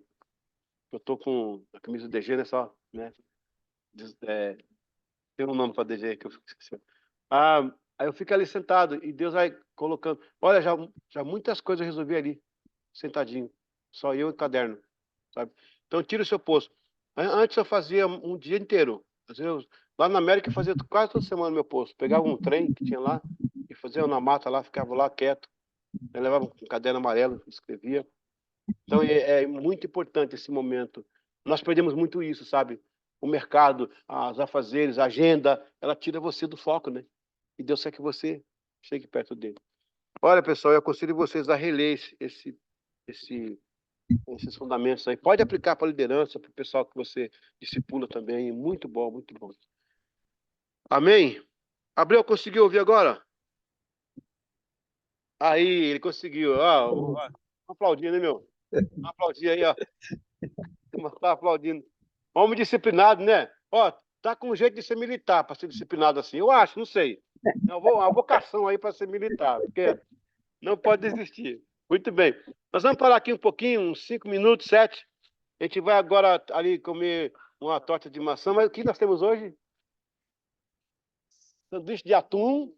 Eu tô com a camisa do DG, né? Só, né? É, tem um nome para DG que eu esqueci. Aí eu fico ali sentado e Deus vai colocando. Olha, já muitas coisas eu resolvi ali, sentadinho. Só eu e o caderno, sabe? Então tira o seu posto. Antes eu fazia um dia inteiro. Às vezes, lá na América eu fazia quase toda semana meu posto. Pegava um trem que tinha lá e fazia na mata lá, ficava lá quieto. Eu levava um caderno amarelo, escrevia. Então é muito importante esse momento. Nós perdemos muito isso, sabe? O mercado, os afazeres, a agenda, ela tira você do foco, né? E Deus quer que você chegue perto dele. Olha, pessoal, eu aconselho vocês a reler esses fundamentos aí. Pode aplicar para a liderança, para o pessoal que você discipula também. Muito bom, muito bom. Amém? Abreu, conseguiu ouvir agora? Aí, ele conseguiu. Aplaudindo, né, meu? Aplaudir aí, ó. Tá aplaudindo. Homem disciplinado, né? Ó, tá com jeito de ser militar para ser disciplinado assim. Eu acho, não sei. É uma vocação aí para ser militar, porque não pode desistir. Muito bem. Nós vamos parar aqui um pouquinho, uns 5 minutos, 7. A gente vai agora ali comer uma torta de maçã. Mas o que nós temos hoje? Sanduíche de atum.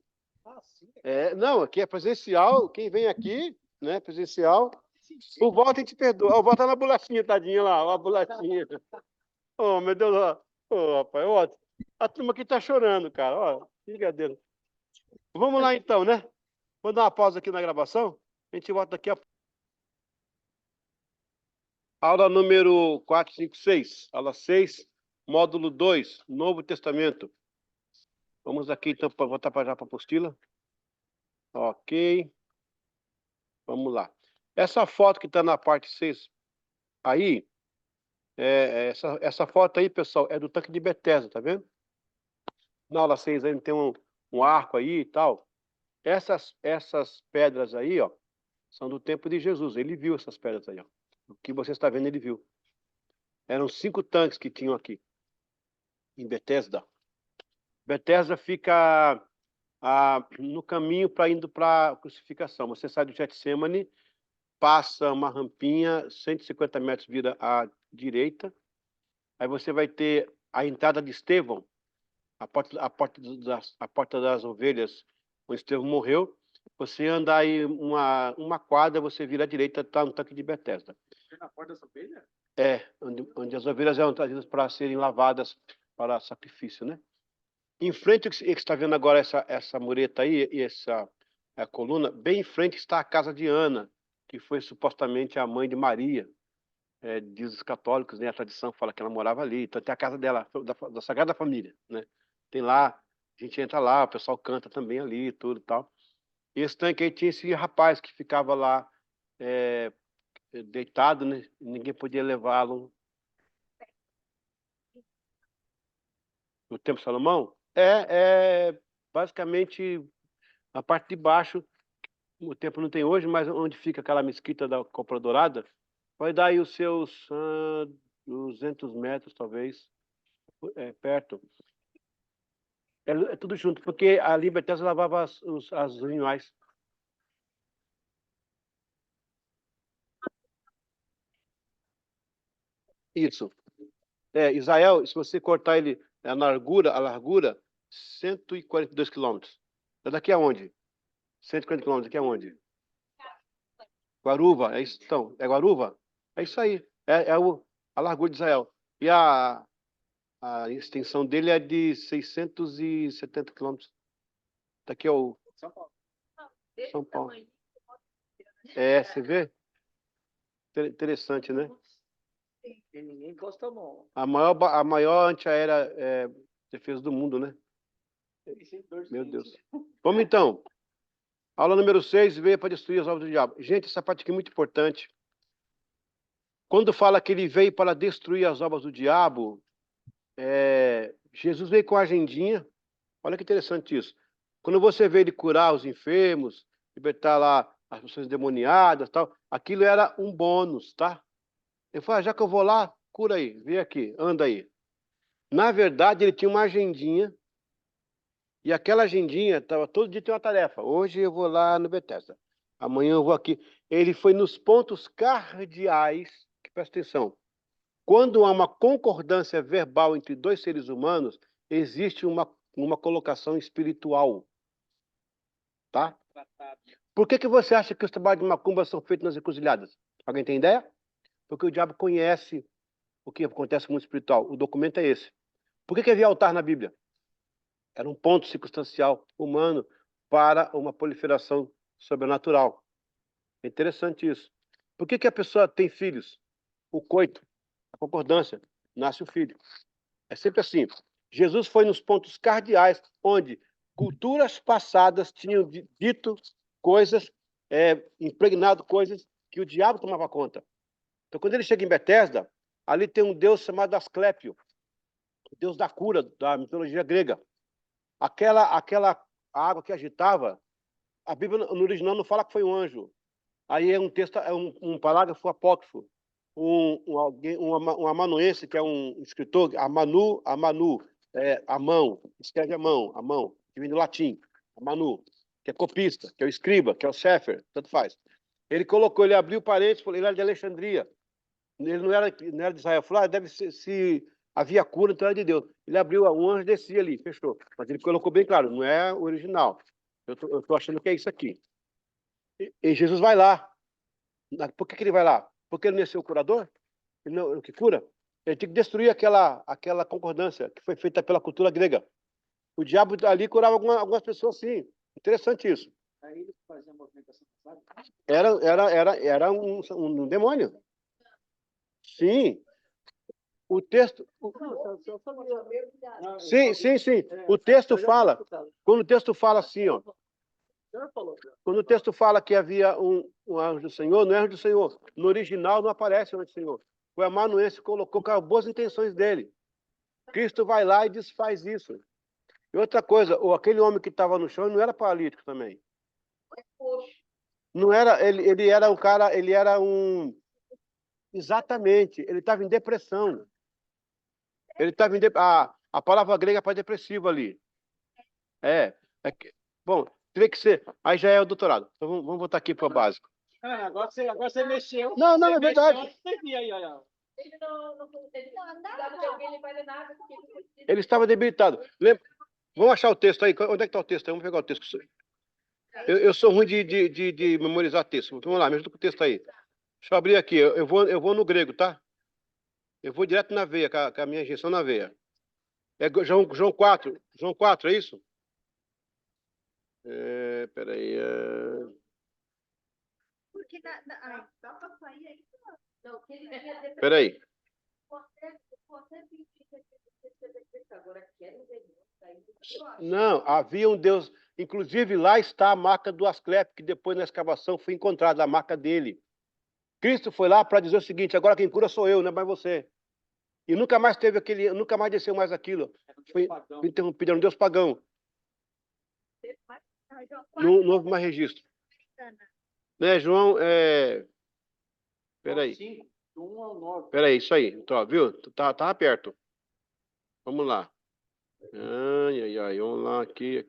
Não, aqui é presencial. Quem vem aqui, né? Presencial. O Walter te perdoa. O Walter tá na bolachinha, tadinha lá, a bolachinha. Oh, meu Deus, ó. Ô, rapaz, ó, a turma aqui tá chorando, cara. Ó, que brincadeira. Vamos lá então, né? Vou dar uma pausa aqui na gravação. A gente volta daqui a aula número 456. Aula 6, módulo 2, Novo Testamento. Vamos aqui então para voltar para já para a apostila. Ok. Vamos lá. Essa foto que está na parte 6 aí, essa foto aí, pessoal, é do tanque de Betesda, tá vendo? Na aula 6 aí tem um arco aí e tal. Essas pedras aí, ó, são do tempo de Jesus. Ele viu essas pedras aí, ó. O que você está vendo, ele viu. Eram 5 tanques que tinham aqui, em Betesda. Betesda fica no caminho para indo para a crucificação. Você sai do Getsemane, passa uma rampinha, 150 metros vira à direita. Aí você vai ter a entrada de Estevão, a porta das ovelhas, onde Estevão morreu. Você anda aí uma quadra, você vira à direita, está no tanque de Betesda. Na porta dessa ovelha? Onde as ovelhas eram trazidas para serem lavadas para sacrifício, né? Em frente, o que você está vendo agora, essa mureta aí, e a coluna, bem em frente está a casa de Ana, que foi supostamente a mãe de Maria. Diz os católicos, né? A tradição fala que ela morava ali. Então tem a casa dela, da Sagrada Família, né? Tem lá, a gente entra lá, o pessoal canta também ali, tudo e tal. E esse tanque aí tinha esse rapaz que ficava lá deitado, né? Ninguém podia levá-lo. No tempo de Salomão? Basicamente a parte de baixo, o tempo não tem hoje, mas onde fica aquela mesquita da Copla Dourada, vai dar aí os seus 200 metros, talvez, perto. É tudo junto, porque a Libertadores lavava as animais. Isso. Israel, se você cortar ele a largura, 142 quilômetros. É daqui aonde? 140 quilômetros, daqui aonde? Guaruva, é isso? Então, é Guaruva? É isso aí. A largura de Israel. E A extensão dele é de 670 quilômetros. Daqui é o São Paulo. São Paulo. É, você vê? Interessante, né? E ninguém encosta a mão. A maior antiaérea defesa do mundo, né? Meu Deus. Vamos então. Aula número 6, veio para destruir as obras do diabo. Gente, essa parte aqui é muito importante. Quando fala que ele veio para destruir as obras do diabo, Jesus veio com a agendinha. Olha que interessante isso. Quando você vê ele curar os enfermos, libertar lá as pessoas endemoniadas, tal, aquilo era um bônus, tá? Ele falou, já que eu vou lá, cura aí, vem aqui, anda aí. Na verdade, ele tinha uma agendinha, e aquela agendinha estava todo dia tem uma tarefa. Hoje eu vou lá no Bethesda, amanhã eu vou aqui. Ele foi nos pontos cardeais, que presta atenção, quando há uma concordância verbal entre dois seres humanos, existe uma colocação espiritual, tá? Por que você acha que os trabalhos de macumba são feitos nas encruzilhadas? Alguém tem ideia? Porque o diabo conhece o que acontece no mundo espiritual. O documento é esse. Por que havia altar na Bíblia? Era um ponto circunstancial humano para uma proliferação sobrenatural. É interessante isso. Por que a pessoa tem filhos? O coito, a concordância, nasce o filho. É sempre assim. Jesus foi nos pontos cardeais, onde culturas passadas tinham dito coisas, impregnado coisas que o diabo tomava conta. Então, quando ele chega em Betesda, ali tem um deus chamado Asclépio, o deus da cura, da mitologia grega. Aquela água que agitava, a Bíblia no original não fala que foi um anjo. Aí é um texto, é um parágrafo apócrifo. Um amanuense, que é um escritor, Amanu, a mão, escreve a mão, que vem do latim, Amanu, que é copista, que é o escriba, que é o Sefer, tanto faz. Ele abriu parênteses, ele era de Alexandria. Ele não era de Israel. Falou, deve ser, se havia cura, então era de Deus. Ele abriu, um anjo descia ali, fechou. Mas ele colocou bem claro, não é o original. Eu tô achando que é isso aqui. E Jesus vai lá. Por que ele vai lá? Porque ele não é seu curador? Ele não é o que cura? Ele tem que destruir aquela concordância que foi feita pela cultura grega. O diabo ali curava algumas pessoas, sim. Interessante isso. Aí ele fazia a movimentação, sabe? Era um demônio. Sim. O texto. Sim. O texto fala. Quando o texto fala assim, ó. Quando o texto fala que havia um anjo do Senhor, não é anjo do Senhor. No original não aparece o anjo do Senhor. O amanuense colocou com as boas intenções dele. Cristo vai lá e desfaz isso. E outra coisa, aquele homem que estava no chão não era paralítico também. Não era, ele era um cara, ele era um. Exatamente, ele estava em depressão. Ele estava a palavra grega para depressivo ali. Bom, teria que ser. Aí já é o doutorado. Então vamos voltar aqui para o básico. Agora você mexeu. Não, é verdade. Ele estava debilitado. Vamos achar o texto aí. Onde é que está o texto aí? Vamos pegar o texto. Eu sou ruim de memorizar texto. Vamos lá, me ajuda com o texto aí. Deixa eu abrir aqui. Eu vou no grego, tá? Eu vou direto na veia, com a minha injeção na veia. É João 4. João 4, é isso? Peraí. Porque dá para sair aí. Não, que ele tinha depressão. Peraí. Você critica que você depressão. Agora quero ver. Não, havia um Deus. Inclusive, lá está a marca do Asclepio, que depois na escavação foi encontrada a marca dele. Cristo foi lá para dizer o seguinte: agora quem cura sou eu, não é mais você. E nunca mais nunca mais desceu mais aquilo. Foi interrompido, era um Deus pagão. Não houve mais registro. Né, João, Peraí. Peraí, isso aí. Então, viu? Tá perto. Vamos lá. Ai. Vamos lá, aqui.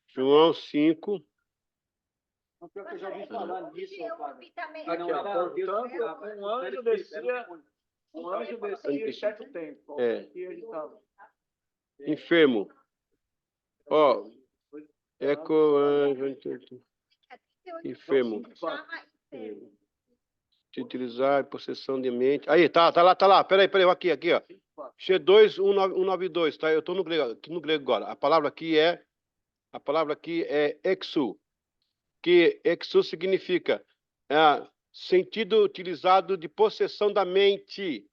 João 5. Não, pior que eu já ouvi falar nisso, Um anjo descia em certo tempo. Enfermo. Ó, eco anjo. Enfermo. Utilizar, possessão de mente. Aí, tá lá. Peraí, aqui, ó. G2, 192, tá? Eu estou aqui no grego agora. A palavra aqui é exu, que exu significa sentido utilizado de possessão da mente.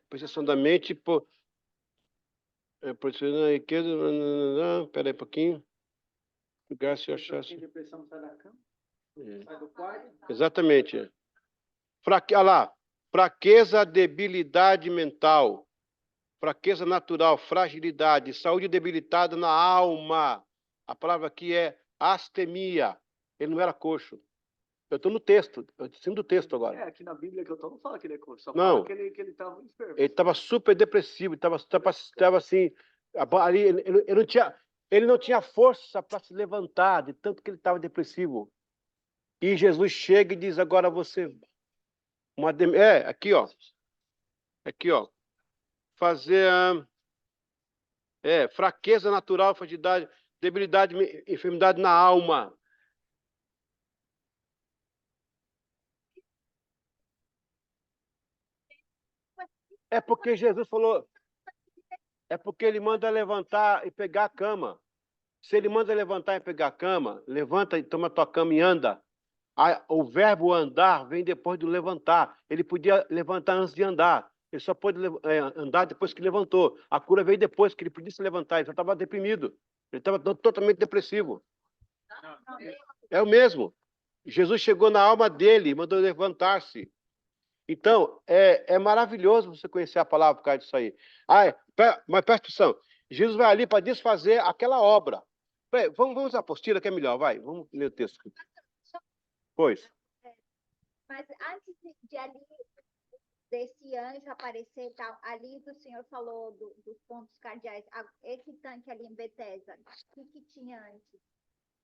Possessão da mente por possessão da riqueza. Peraí um pouquinho. Lugar se achasse. Depressão, sai da cama, sai do quarto. Exatamente. Olha lá. Fraqueza, debilidade mental. Fraqueza natural, fragilidade, saúde debilitada na alma. A palavra aqui é astemia. Ele não era coxo. Eu estou no texto, eu estou do texto agora. Aqui na Bíblia que eu estou, não fala que ele é coxo, só Não. fala que ele estava enfermo. Ele estava super depressivo, estava assim, ali, ele não tinha força para se levantar, de tanto que ele estava depressivo. E Jesus chega e diz, agora você... aqui, ó. Aqui, ó. Fazer fraqueza natural, fragilidade, debilidade, enfermidade na alma. É porque Jesus falou, é porque ele manda levantar e pegar a cama. Se ele manda levantar e pegar a cama, levanta e toma tua cama e anda. O verbo andar vem depois do levantar. Ele podia levantar antes de andar. Ele só pôde andar depois que levantou. A cura veio depois que ele podia se levantar. Ele só estava deprimido. Ele estava totalmente depressivo. É o mesmo. Jesus chegou na alma dele e mandou levantar-se. Então, é maravilhoso você conhecer a palavra por causa disso aí. Mas presta atenção. Jesus vai ali para desfazer aquela obra. Vamos à apostila que é melhor, vai. Vamos ler o texto. Pois. Mas antes de ali, desse anjo aparecer, tal, ali o senhor falou dos pontos cardeais. Esse tanque ali em Betesda, o que tinha antes?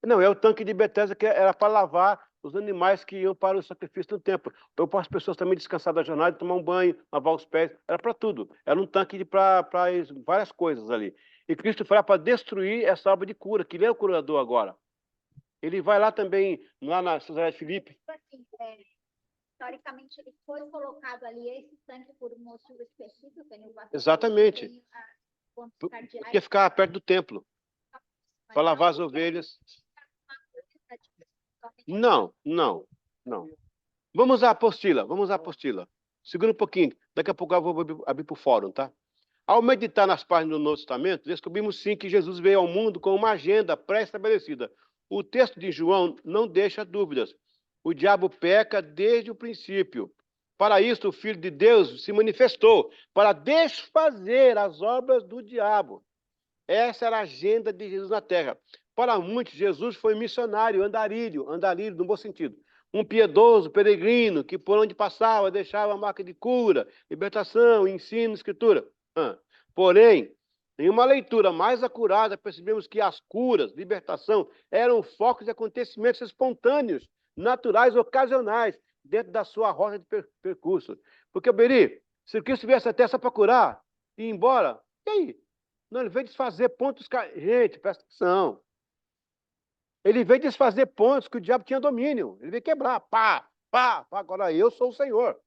Não, é o tanque de Betesda que era para lavar os animais que iam para o sacrifício no templo. Então, para as pessoas também descansar da jornada, tomar um banho, lavar os pés, era para tudo. Era um tanque para várias coisas ali. E Cristo foi lá para destruir essa obra de cura, que ele é o curador agora. Ele vai lá também, lá na Cesarea de Filipe. Assim, historicamente, ele foi colocado ali, esse tanque, por um motivo específico. Exatamente. Porque ficava perto do templo. Para lavar as ovelhas. Não. Vamos à apostila. Segura um pouquinho. Daqui a pouco eu vou abrir para o fórum, tá? Ao meditar nas páginas do Novo Testamento, descobrimos sim que Jesus veio ao mundo com uma agenda pré-estabelecida. O texto de João não deixa dúvidas. O diabo peca desde o princípio. Para isso, o Filho de Deus se manifestou, para desfazer as obras do diabo. Essa era a agenda de Jesus na Terra. Para muitos, Jesus foi missionário, andarilho no bom sentido. Um piedoso peregrino que por onde passava deixava a marca de cura, libertação, ensino, escritura. Porém, em uma leitura mais acurada, percebemos que as curas, libertação, eram focos de acontecimentos espontâneos, naturais, ocasionais, dentro da sua rota de percurso. Porque, Beri, se o Cristo viesse até só para curar e ir embora, e aí? Não, ele veio desfazer pontos... Gente, presta atenção. Ele veio desfazer pontos que o diabo tinha domínio. Ele veio quebrar. Pá. Agora eu sou o Senhor.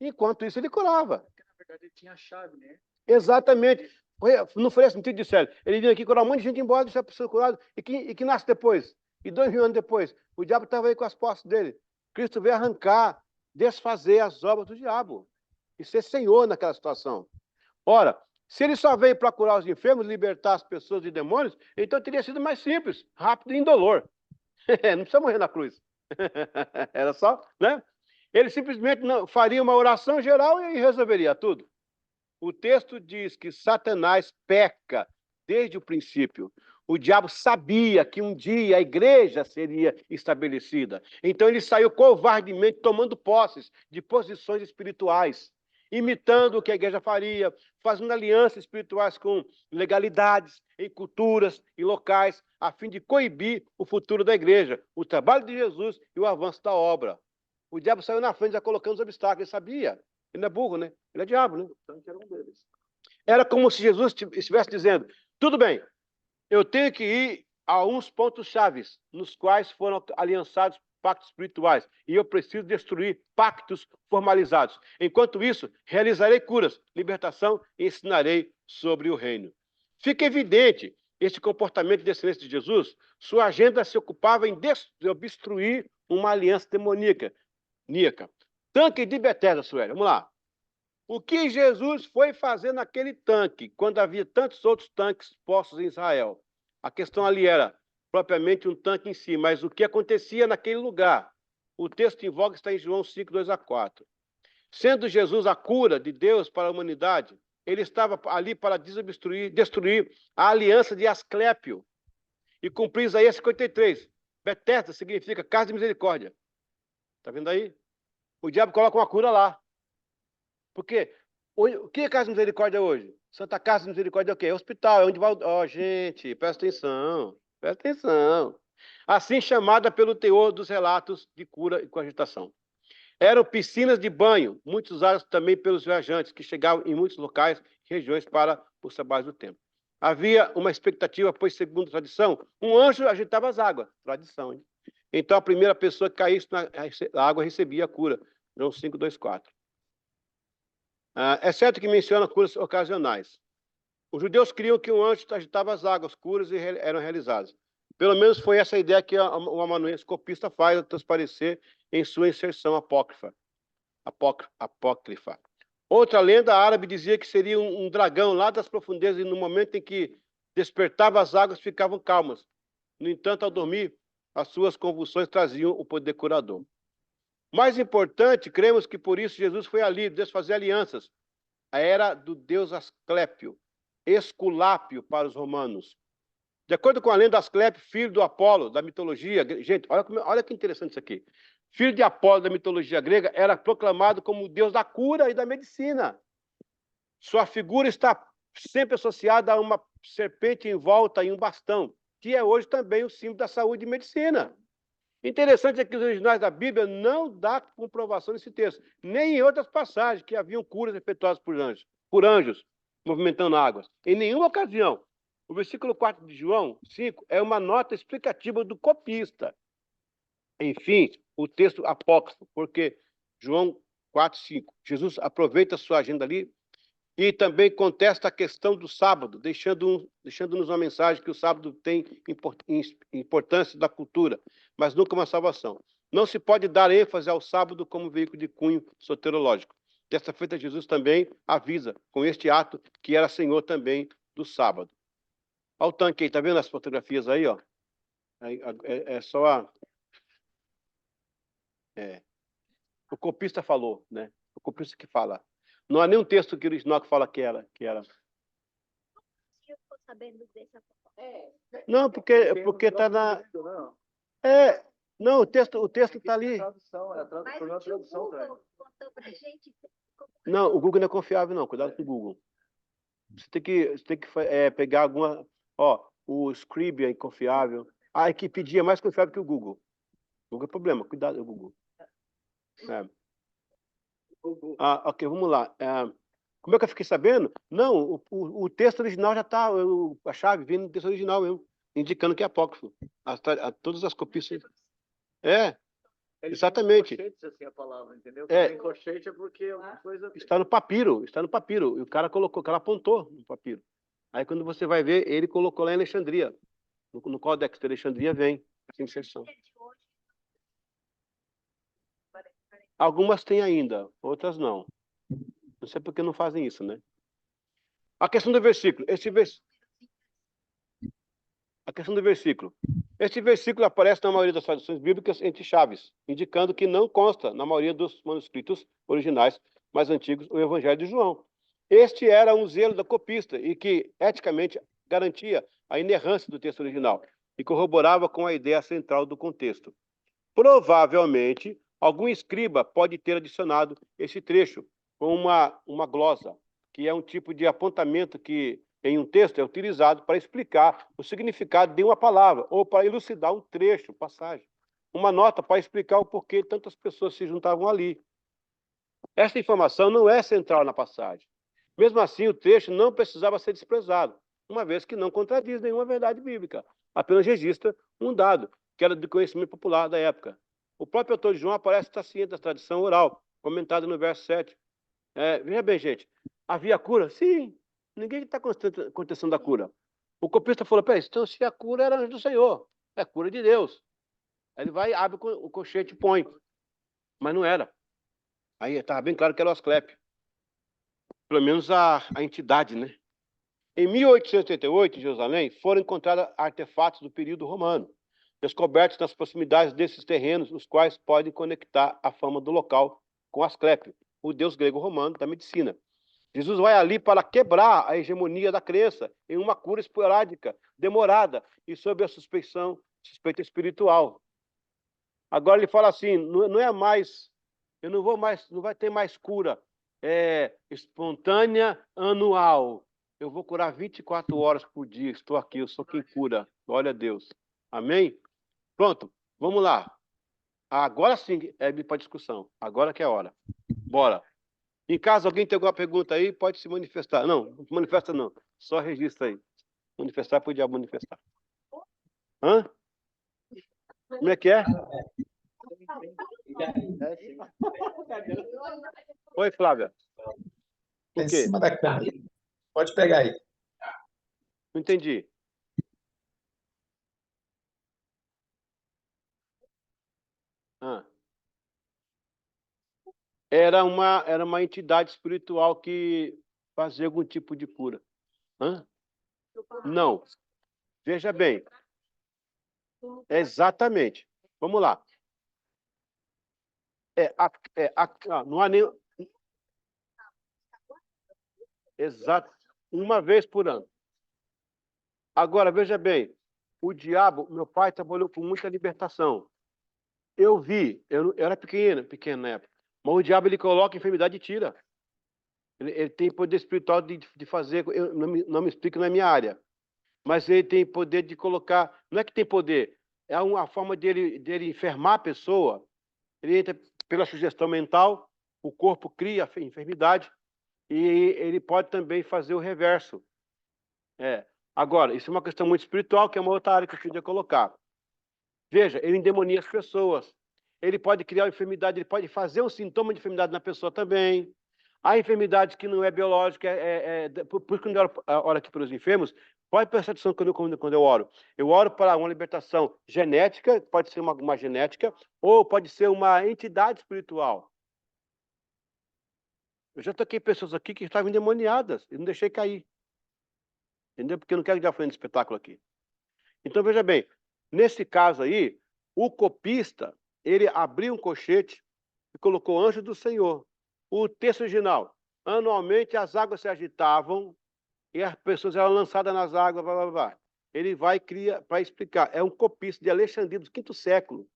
Enquanto isso, ele curava. Porque, na verdade, ele tinha a chave, né? Exatamente. Não foi esse sentido de sério. Ele veio aqui curar um monte de gente embora, deixar a pessoa curada. E que nasce depois? E 2000 anos depois? O diabo estava aí com as posses dele. Cristo veio arrancar, desfazer as obras do diabo. E ser Senhor naquela situação. Ora, se ele só veio para curar os enfermos, libertar as pessoas de demônios, então teria sido mais simples, rápido e indolor. Não precisa morrer na cruz. Era só, né? Ele simplesmente faria uma oração geral e resolveria tudo. O texto diz que Satanás peca desde o princípio. O diabo sabia que um dia a igreja seria estabelecida. Então ele saiu covardemente tomando posses de posições espirituais, imitando o que a igreja faria, fazendo alianças espirituais com legalidades em culturas e locais, a fim de coibir o futuro da igreja, o trabalho de Jesus e o avanço da obra. O diabo saiu na frente já colocando os obstáculos, ele sabia. Ele não é burro, né? Ele é diabo, né? Então, era um deles. Era como se Jesus estivesse dizendo, tudo bem, eu tenho que ir a uns pontos chaves, nos quais foram aliançados pactos espirituais, e eu preciso destruir pactos formalizados. Enquanto isso, realizarei curas, libertação e ensinarei sobre o reino. Fica evidente este comportamento de excelência de Jesus. Sua agenda se ocupava em obstruir uma aliança demoníaca. Tanque de Betesda, Sueli, vamos lá. O que Jesus foi fazer naquele tanque, quando havia tantos outros tanques postos em Israel? A questão ali era propriamente um tanque em si, mas o que acontecia naquele lugar? O texto em voga está em João 5, 2-4. Sendo Jesus a cura de Deus para a humanidade, ele estava ali para destruir a aliança de Asclépio e cumprir Isaías 53. Betesda significa casa de misericórdia. Está vendo aí? O diabo coloca uma cura lá. Porque o que é Casa de Misericórdia hoje? Santa Casa de Misericórdia é o quê? É hospital, é onde vai... Ó, gente, presta atenção, presta atenção. Assim chamada pelo teor dos relatos de cura e cogitação. Eram piscinas de banho, muitos usadas também pelos viajantes, que chegavam em muitos locais e regiões para os trabalhos do templo. Havia uma expectativa, pois, segundo a tradição, um anjo agitava as águas. Tradição, hein? Então, a primeira pessoa que caísse na água recebia a cura. João 5, 2-4. É certo que menciona curas ocasionais. Os judeus criam que um anjo agitava as águas, curas eram realizadas. Pelo menos foi essa ideia que o amanuense copista faz transparecer em sua inserção apócrifa. Outra lenda árabe dizia que seria um dragão lá das profundezas e no momento em que despertava as águas ficavam calmas. No entanto, ao dormir, as suas convulsões traziam o poder curador. Mais importante, cremos que por isso Jesus foi ali desfazer alianças. A era do deus Asclépio, Esculápio para os romanos. De acordo com a lenda, Asclépio, filho do Apolo, da mitologia... Gente, olha que interessante isso aqui. Filho de Apolo, da mitologia grega, era proclamado como o deus da cura e da medicina. Sua figura está sempre associada a uma serpente envolta em um bastão, que é hoje também o símbolo da saúde e medicina. Interessante é que os originais da Bíblia não dão comprovação nesse texto, nem em outras passagens que haviam curas efetuadas por anjos movimentando águas. Em nenhuma ocasião. O versículo 4 de João 5 é uma nota explicativa do copista. Enfim, o texto apócrifo, porque João 4, 5. Jesus aproveita a sua agenda ali e também contesta a questão do sábado, deixando-nos uma mensagem que o sábado tem importância da cultura, mas nunca uma salvação. Não se pode dar ênfase ao sábado como veículo de cunho soterológico. Desta feita, Jesus também avisa com este ato que era senhor também do sábado. Olha o tanque aí, tá vendo as fotografias aí, ó? É só a... O copista falou, né? O copista que fala. Não há nenhum texto que original que fala que era. Eu estou sabendo dessa Não, porque está na... Não, o texto está ali. Tradução, é Mas problema o de que o tradução, cara. Google contou pra gente... Não, o Google não é confiável, não. Cuidado com o Google. Você tem que pegar alguma... Ó, o Scribe é inconfiável. A Wikipedia é mais confiável que o Google. O Google é problema. Cuidado com o Google. Ok, vamos lá. Como é que eu fiquei sabendo? Não, o texto original já está... A chave vem no texto original mesmo, indicando que é apócrifo. Todas as copistas... Exatamente. Tem colchetes, assim, a palavra, entendeu? É. Tem colchete é porque é uma coisa... Está no papiro. E o cara apontou no papiro. Aí quando você vai ver, ele colocou lá em Alexandria. No Códex de Alexandria vem essa inserção. Algumas têm ainda, outras não. Não sei por que não fazem isso, né? A questão do versículo. A questão do versículo. Este versículo aparece na maioria das traduções bíblicas entre chaves, indicando que não consta na maioria dos manuscritos originais mais antigos o Evangelho de João. Este era um zelo da copista e que, eticamente, garantia a inerrância do texto original e corroborava com a ideia central do contexto. Provavelmente, algum escriba pode ter adicionado esse trecho com uma glosa, que é um tipo de apontamento que, em um texto, é utilizado para explicar o significado de uma palavra ou para elucidar um trecho, passagem. Uma nota para explicar o porquê tantas pessoas se juntavam ali. Esta informação não é central na passagem. Mesmo assim, o trecho não precisava ser desprezado, uma vez que não contradiz nenhuma verdade bíblica, apenas registra um dado, que era de conhecimento popular da época. O próprio autor de João parece estar ciente da tradição oral, comentada no verso 7. Veja bem, gente, havia cura? Sim, ninguém está contestando a cura. O copista falou, peraí, então se a cura era do Senhor, é cura de Deus. Aí ele vai, abre o colchete e põe. Mas não era. Aí estava bem claro que era o Asclepio. Pelo menos a entidade, né? Em 1888, em Jerusalém, foram encontrados artefatos do período romano, descobertos nas proximidades desses terrenos, os quais podem conectar a fama do local com Asclepio, o deus grego-romano da medicina. Jesus vai ali para quebrar a hegemonia da crença em uma cura esporádica, demorada e sob a suspeita espiritual. Agora ele fala assim, não é mais, não vai ter mais cura espontânea anual. Eu vou curar 24 horas por dia, estou aqui, eu sou quem cura. Glória a Deus. Amém? Pronto, vamos lá. Agora sim é para discussão. Agora que é a hora. Bora. Em caso alguém tem alguma pergunta aí, pode se manifestar. Não manifesta não. Só registra aí. Manifestar podia manifestar. Hã? Como é que é? Oi, Flávia. Em O quê? cima da cama. Pode pegar aí. Não entendi. Era uma entidade espiritual que fazia algum tipo de cura. Hã? Não. Veja bem. Exatamente. Vamos lá. Não há nem... Exato. Uma vez por ano. Agora, veja bem. O diabo, meu pai trabalhou com muita libertação. Eu vi, eu era pequeno na época, mas o diabo ele coloca enfermidade e tira. Ele tem poder espiritual de fazer, eu não me explico na minha área, mas ele tem poder de colocar, não é que tem poder, é uma forma dele enfermar a pessoa. Ele entra pela sugestão mental, o corpo cria a enfermidade e ele pode também fazer o reverso. Agora, isso é uma questão muito espiritual, que é uma outra área que eu queria colocar. Veja, ele endemonia as pessoas. Ele pode criar uma enfermidade, ele pode fazer um sintoma de enfermidade na pessoa também. Há enfermidade que não é biológica, por isso que quando eu oro aqui pelos enfermos, pode prestar atenção quando eu oro. Eu oro para uma libertação genética, pode ser uma genética, ou pode ser uma entidade espiritual. Eu já toquei pessoas aqui que estavam endemoniadas, e não deixei cair. Entendeu? Porque eu não quero ir à frente do espetáculo aqui. Então, veja bem, nesse caso aí, o copista, ele abriu um colchete e colocou anjo do Senhor. O texto original, anualmente as águas se agitavam e as pessoas eram lançadas nas águas, blá, blá, blá. Ele vai e cria para explicar. É um copista de Alexandria, do 5º século.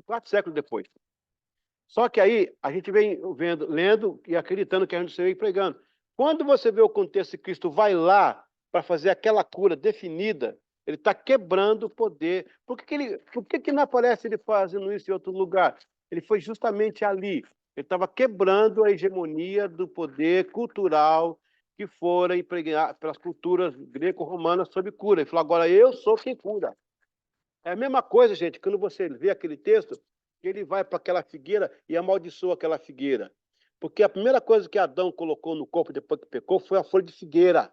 4 séculos depois. Só que aí, a gente vem lendo e acreditando que a gente vem pregando. Quando você vê o contexto de Cristo vai lá para fazer aquela cura definida, ele está quebrando o poder. Por que não aparece ele fazendo isso em outro lugar? Ele foi justamente ali. Ele estava quebrando a hegemonia do poder cultural que fora empregado pelas culturas greco-romanas sobre cura. Ele falou, agora eu sou quem cura. É a mesma coisa, gente, quando você vê aquele texto, ele vai para aquela figueira e amaldiçoa aquela figueira. Porque a primeira coisa que Adão colocou no corpo depois que pecou foi a folha de figueira.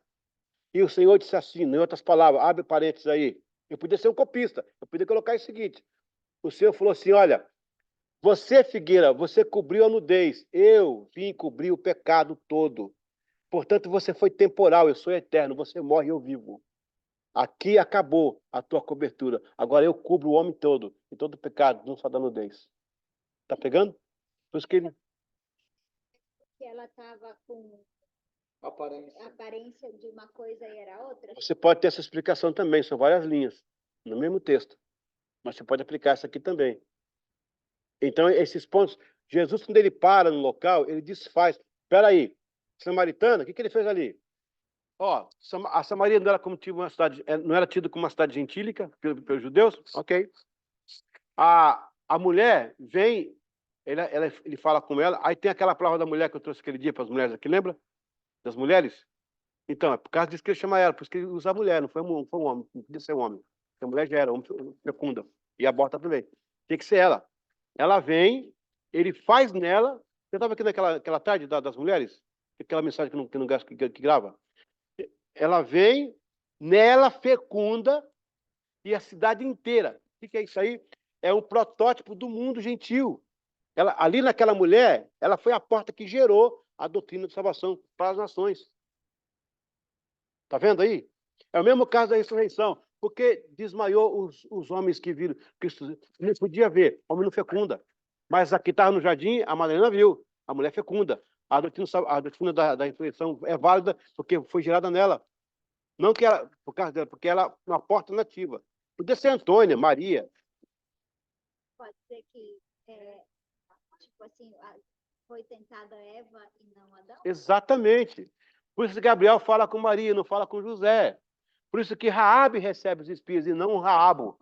E o Senhor disse assim, em outras palavras, abre parênteses aí, eu podia ser um copista, eu podia colocar o seguinte, o Senhor falou assim, olha, você, figueira, você cobriu a nudez, eu vim cobrir o pecado todo. Portanto, você foi temporal, eu sou eterno, você morre e eu vivo. Aqui acabou a tua cobertura. Agora eu cubro o homem todo, e todo o pecado, não só da nudez. Tá pegando? Por isso que ele... Que ela estava com aparência de uma coisa e era outra? Você pode ter essa explicação também, são várias linhas, no mesmo texto. Mas você pode aplicar essa aqui também. Então, esses pontos, Jesus, quando ele para no local, ele desfaz. Espera aí, samaritana, o que ele fez ali? Ó, a Samaria não era como uma cidade, não era tida como uma cidade gentílica pelos judeus? Ok. A mulher vem, ele fala com ela, aí tem aquela palavra da mulher que eu trouxe aquele dia para as mulheres aqui, lembra? Das mulheres? Então, é por causa disso que ele chama ela, por isso que ele usa a mulher, não foi um homem, não podia ser um homem. Porque a mulher já era homem fecunda, e aborta também. Tem que ser ela. Ela vem, ele faz nela. Você estava aqui naquela tarde das mulheres? Aquela mensagem que grava? Ela vem, nela fecunda e a cidade inteira. O que é isso aí? É um protótipo do mundo gentil. Ali naquela mulher, ela foi a porta que gerou a doutrina de salvação para as nações. Está vendo aí? É o mesmo caso da ressurreição. Porque desmaiou os homens que viram Cristo. Não podia ver, homem não fecunda. Mas aqui estava no jardim, a Madalena viu, a mulher fecunda. A doutrina da ressurreição é válida porque foi gerada nela. Não que ela, por causa dela, porque ela é uma porta nativa. Podia ser Antônia, Maria. Pode ser que, tipo assim, foi tentada Eva e não Adão? Exatamente. Por isso que Gabriel fala com Maria, não fala com José. Por isso que Raabe recebe os espias e não Raabo.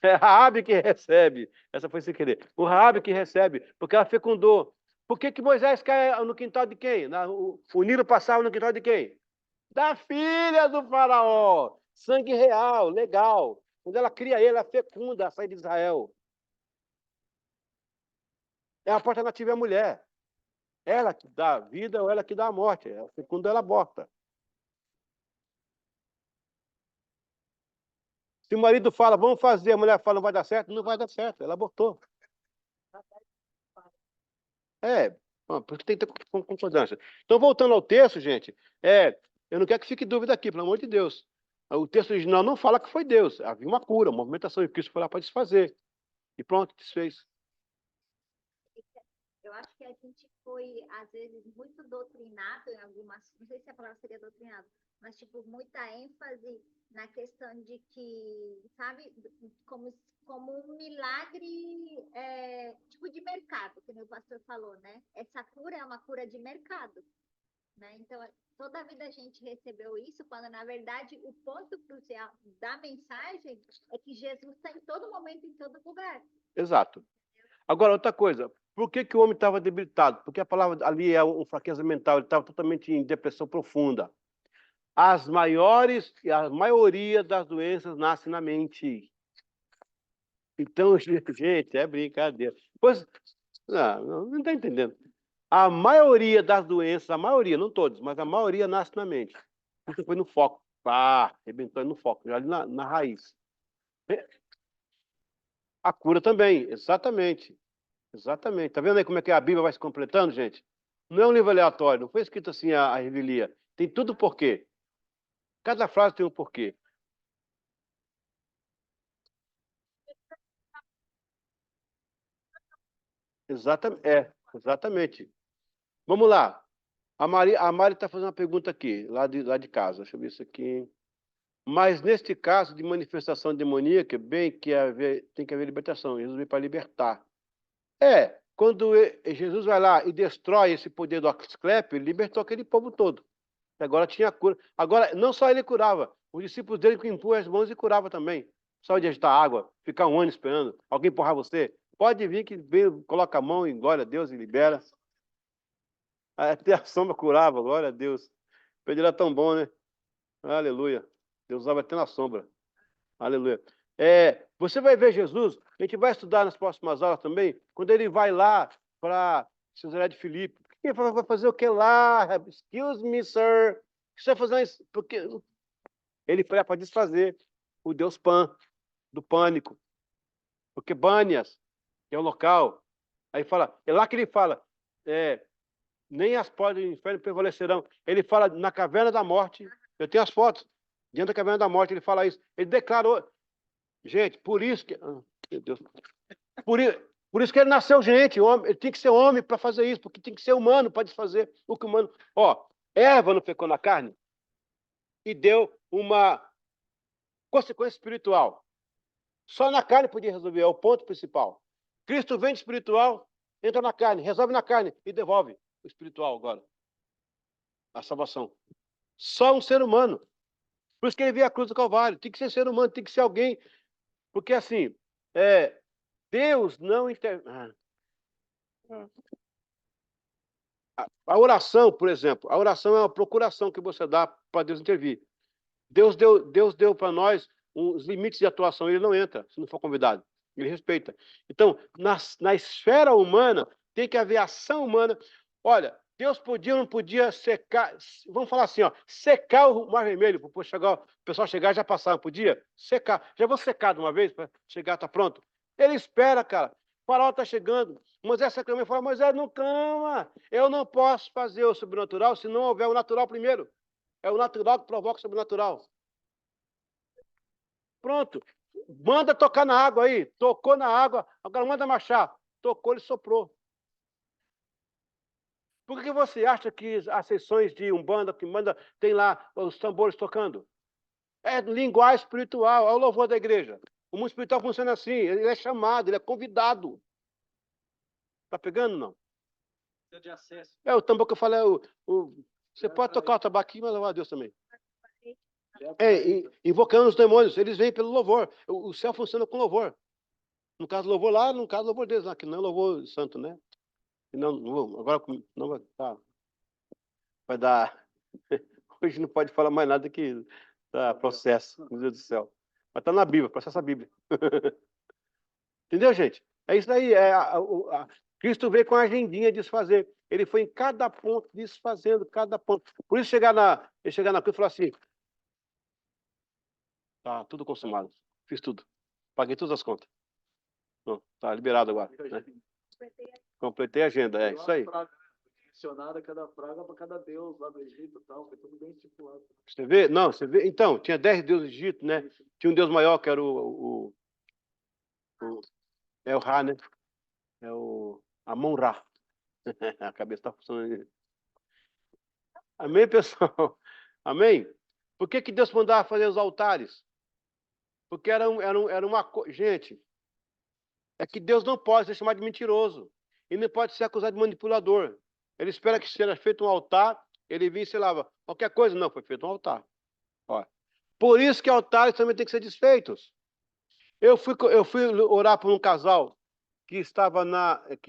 É Raabe que recebe. Essa foi sem querer. O Raabe que recebe, porque ela fecundou. Por que Moisés cai no quintal de quem? O Nilo passava no quintal de quem? Da filha do faraó. Sangue real, legal. Quando ela cria ele, ela fecunda a saída de Israel. É a porta nativa é a mulher. Ela que dá a vida ou ela que dá a morte. Ela fecunda, ela aborta. Se o marido fala, vamos fazer, a mulher fala, não vai dar certo, não vai dar certo. Ela abortou. Por isso que tem que ter concordância. Então, voltando ao texto, gente, eu não quero que fique dúvida aqui, pelo amor de Deus. O texto original não fala que foi Deus. Havia uma cura, uma movimentação, e Cristo foi lá para desfazer. E pronto, desfez. Eu acho que a gente foi, às vezes, muito doutrinado em algumas, não sei se a palavra seria doutrinado, mas, tipo, muita ênfase na questão de que, sabe, como um milagre, tipo, de mercado, que o pastor falou, né? Essa cura é uma cura de mercado, né? Então, toda a vida a gente recebeu isso, quando, na verdade, o ponto crucial da mensagem é que Jesus está em todo momento, em todo lugar. Exato. Agora, outra coisa. Por que o homem estava debilitado? Porque a palavra ali é uma fraqueza mental. Ele estava totalmente em depressão profunda. A maioria das doenças nasce na mente. Então, gente, é brincadeira. Pois, não está entendendo. A maioria das doenças, a maioria, não todos, mas a maioria nasce na mente. Isso foi no foco. Arrebentou no foco, já ali na raiz. A cura também, exatamente. Exatamente. Tá vendo aí como é que a Bíblia vai se completando, gente? Não é um livro aleatório, não foi escrito assim a revelia. Tem tudo porquê. Cada frase tem um porquê. Exatamente. Vamos lá. A Mari está fazendo uma pergunta aqui, lá de casa. Deixa eu ver isso aqui. Mas neste caso de manifestação demoníaca, bem que tem que haver libertação. Jesus veio para libertar. Quando Jesus vai lá e destrói esse poder do Asclepio, ele libertou aquele povo todo. Agora tinha cura. Agora, não só ele curava, os discípulos dele que impunham as mãos e curava também. Só de agitar água, ficar um ano esperando, alguém empurrar você. Pode vir que vem, coloca a mão e glória a Deus e libera. Até a sombra curava, glória a Deus. Pedro era tão bom, né? Aleluia. Deus usava até na sombra. Aleluia. Você vai ver Jesus, a gente vai estudar nas próximas aulas também, quando ele vai lá para Cesaré de Filipe. Ele vai fazer o que lá? Excuse me, sir. O que você vai fazer isso? Porque ele foi lá para desfazer o Deus Pan, do pânico. Porque Banias, que é o local, aí fala, é lá que ele fala, nem as portas do inferno prevalecerão. Ele fala na caverna da morte, eu tenho as fotos, diante da caverna da morte, ele fala isso. Ele declarou, gente, por isso que... meu Deus. Por isso que ele nasceu gente, homem, ele tem que ser homem para fazer isso, porque tem que ser humano para desfazer o que o humano... Eva não pecou na carne e deu uma consequência espiritual. Só na carne podia resolver, é o ponto principal. Cristo vem de espiritual, entra na carne, resolve na carne e devolve o espiritual agora. A salvação. Só um ser humano. Por isso que ele veio à cruz do Calvário. Tem que ser humano, tem que ser alguém. Porque assim, Deus não A oração, por exemplo, a oração é uma procuração que você dá para Deus intervir. Deus deu para nós os limites de atuação, ele não entra, se não for convidado. Ele respeita. Então, na esfera humana, tem que haver ação humana. Olha, Deus podia ou não podia secar, vamos falar assim, ó, secar o Mar Vermelho, para o pessoal chegar e já passar, não podia? Secar. Já vou secar de uma vez, para chegar, tá pronto? Ele espera, cara. O faraó está chegando. Moisés reclamou e falou, Moisés, não calma. Eu não posso fazer o sobrenatural se não houver o natural primeiro. É o natural que provoca o sobrenatural. Pronto. Manda tocar na água aí. Tocou na água, agora manda marchar. Tocou, ele soprou. Por que você acha que as sessões de Umbanda, que manda, tem lá os tambores tocando? É linguagem espiritual, é o louvor da igreja. O mundo espiritual funciona assim, ele é chamado, ele é convidado. Tá pegando, não? De acesso. É o tambor que eu falei, você pode tocar o tabaquinho, mas louvar a Deus também. Invocando os demônios, eles vêm pelo louvor. O céu funciona com louvor. No caso do louvor lá, no caso do louvor deles lá, que não é louvor santo, né? Não, agora não vai dar. Hoje não pode falar mais nada que tá, processo, meu Deus do céu. Mas está na Bíblia, processa a Bíblia. Entendeu, gente? É isso aí. Cristo veio com a agendinha de desfazer. Ele foi em cada ponto desfazendo, cada ponto. Por isso ele chegar na cruz e falar assim, tá tudo consumado. Fiz tudo. Paguei todas as contas. Tá liberado agora. Né? Completei a agenda, é isso aí. Direcionada cada praga para cada deus lá do Egito e tal, foi tudo bem estipulado. Você vê? Não, você vê. Então, tinha 10 deuses do Egito, né? Tinha um deus maior que era o Ra, né? É o Amon-Ra. A cabeça está funcionando. Amém, pessoal? Amém? Por que Deus mandava fazer os altares? Porque era uma coisa. Gente, é que Deus não pode ser chamado de mentiroso. E não pode ser acusado de manipulador. Ele espera que seja feito um altar, ele vinha e sei lá, qualquer coisa. Não, foi feito um altar. Ó. Por isso que altares também têm que ser desfeitos. Eu fui orar por um casal que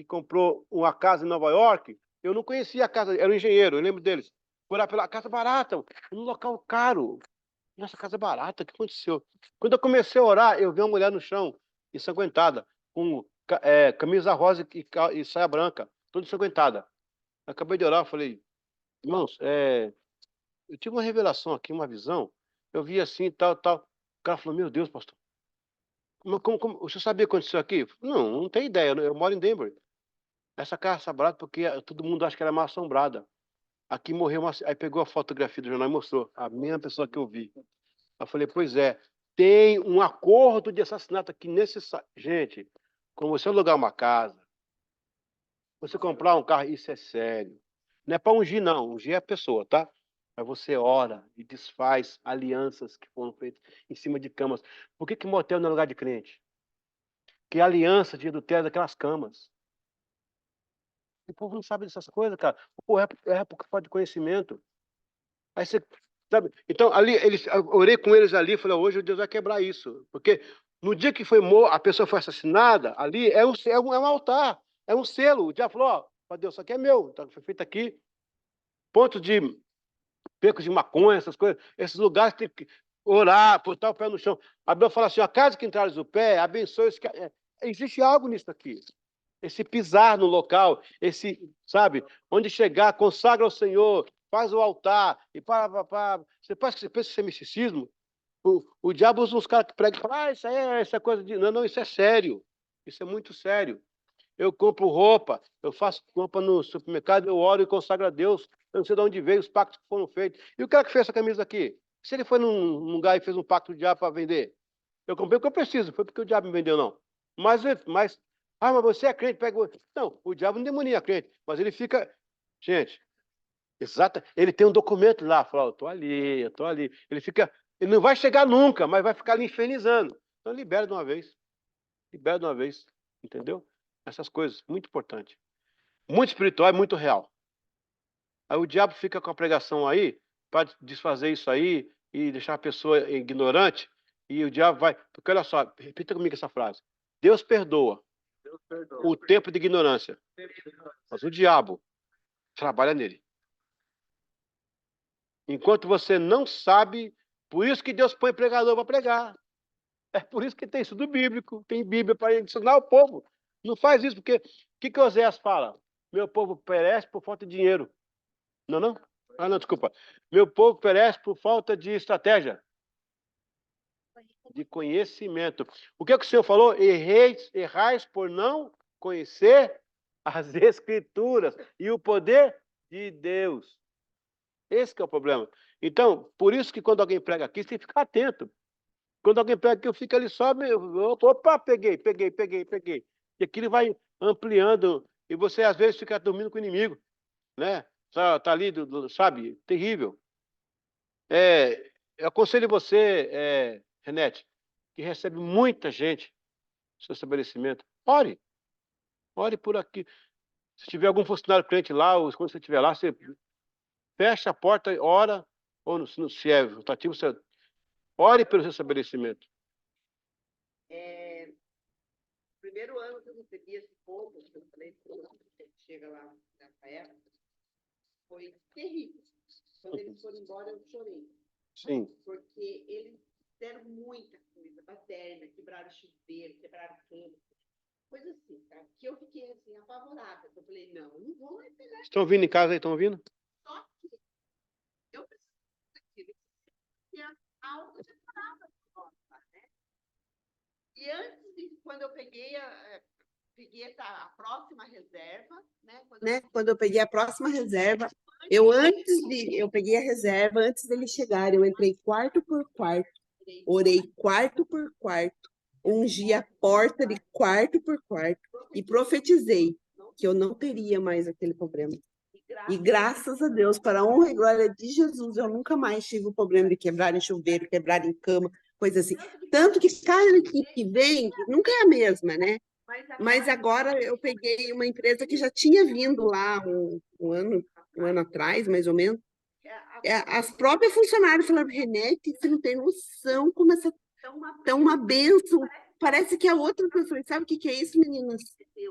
comprou uma casa em Nova York. Eu não conhecia a casa, era um engenheiro, eu lembro deles. Fui orar pela casa barata, num local caro. Nossa, casa barata, o que aconteceu? Quando eu comecei a orar, eu vi uma mulher no chão, ensanguentada, com camisa rosa e saia branca, toda ensanguentada. Acabei de orar, falei, irmãos, eu tive uma revelação aqui, uma visão. Eu vi assim, tal, tal. O cara falou, meu Deus, pastor. O senhor sabia o que aconteceu aqui? Não tenho ideia. Eu moro em Denver. Essa casa barata porque todo mundo acha que ela é mal assombrada. Aqui morreu uma. Aí pegou a fotografia do jornal e mostrou. A mesma pessoa que eu vi. Eu falei, pois é. Tem um acordo de assassinato aqui necessário. Gente, quando você alugar uma casa, você comprar um carro, isso é sério. Não é para ungir, não. Ungir é a pessoa, tá? Mas você ora e desfaz alianças que foram feitas em cima de camas. Por que motel não é lugar de crente? Que aliança de adultério daquelas camas. O povo não sabe dessas coisas, cara. O povo é época de conhecimento. Aí você, sabe? Então, ali, eu orei com eles ali, falei, hoje Deus vai quebrar isso. Porque no dia que a pessoa foi assassinada, ali é um altar, é um selo. O diabo falou, ó, Deus, isso aqui é meu. Então, foi feito aqui. Ponto de becos de maconha, essas coisas. Esses lugares tem que orar, botar o pé no chão. A Bíblia fala assim, a casa que entrares o pé, abençoe os que... Existe algo nisso aqui. Esse pisar no local, sabe, onde chegar, consagra ao Senhor, faz o altar, e você pensa que isso é misticismo? O diabo usa uns caras que pregam e falam, isso é coisa de... Não, isso é sério. Isso é muito sério. Eu compro roupa, eu faço compra no supermercado, eu oro e consagro a Deus. Eu não sei de onde veio os pactos que foram feitos. E o cara que fez essa camisa aqui? Se ele foi num lugar e fez um pacto do diabo para vender? Eu comprei o que eu preciso, foi porque o diabo me vendeu, não. Mas você é crente, pega o... Não, o diabo não demonia crente, mas ele fica... Gente, exato, ele tem um documento lá, fala, eu tô ali. Ele não vai chegar nunca, mas vai ficar ali infernizando. Então libera de uma vez. Entendeu? Essas coisas, muito importante. Muito espiritual e muito real. Aí o diabo fica com a pregação aí, para desfazer isso aí e deixar a pessoa ignorante, e o diabo vai... Porque olha só, repita comigo essa frase. Deus perdoa o tempo de ignorância, mas o diabo trabalha nele. Enquanto você não sabe, por isso que Deus põe pregador para pregar. É por isso que tem estudo bíblico, tem Bíblia para ensinar o povo. Não faz isso, porque o que Oséias fala? Meu povo perece por falta de dinheiro. Não, não? Ah, não, desculpa. Meu povo perece por falta de estratégia, de conhecimento. O que o Senhor falou? Errais por não conhecer as Escrituras e o poder de Deus. Esse que é o problema. Então, por isso que quando alguém prega aqui, você tem que ficar atento. Quando alguém pega aqui, eu fico ali só, opa, peguei. E aquilo vai ampliando, e você às vezes fica dormindo com o inimigo, né? Tá ali, sabe? Terrível. Eu aconselho você, Renete, que recebe muita gente no seu estabelecimento. Ore por aqui. Se tiver algum funcionário cliente lá, ou quando você estiver lá, você fecha a porta, ora, ou se é rotativo, você ore pelo seu estabelecimento. O primeiro ano que eu recebi esse povo, que eu falei, chega lá nessa época, foi terrível. Quando eles foram embora, eu chorei. Sim. Porque eles fizeram muita coisa, baderna, quebraram chuveiro, quebraram cama, coisa assim, tá? Que eu fiquei assim, apavorada. Eu falei, não vou mais pegar. Estão ouvindo em casa aí? Estão ouvindo? Só que eu preciso daquilo que é algo separado, né? E antes de, quando eu peguei a próxima reserva, né? Quando eu peguei a próxima reserva, eu peguei a reserva antes deles chegarem, eu entrei quarto por quarto, orei quarto por quarto, ungi a porta de quarto por quarto e profetizei que eu não teria mais aquele problema. E graças a Deus, para a honra e glória de Jesus, eu nunca mais tive o problema de quebrar em chuveiro, quebrar em cama, coisa assim. Tanto que cada equipe que vem nunca é a mesma, né? Mas agora eu peguei uma empresa que já tinha vindo lá um ano atrás, mais ou menos. As próprias funcionárias falaram, Renete, você não tem noção como essa tão uma bênção. Parece que a outra pessoa, sabe o que é isso, meninas?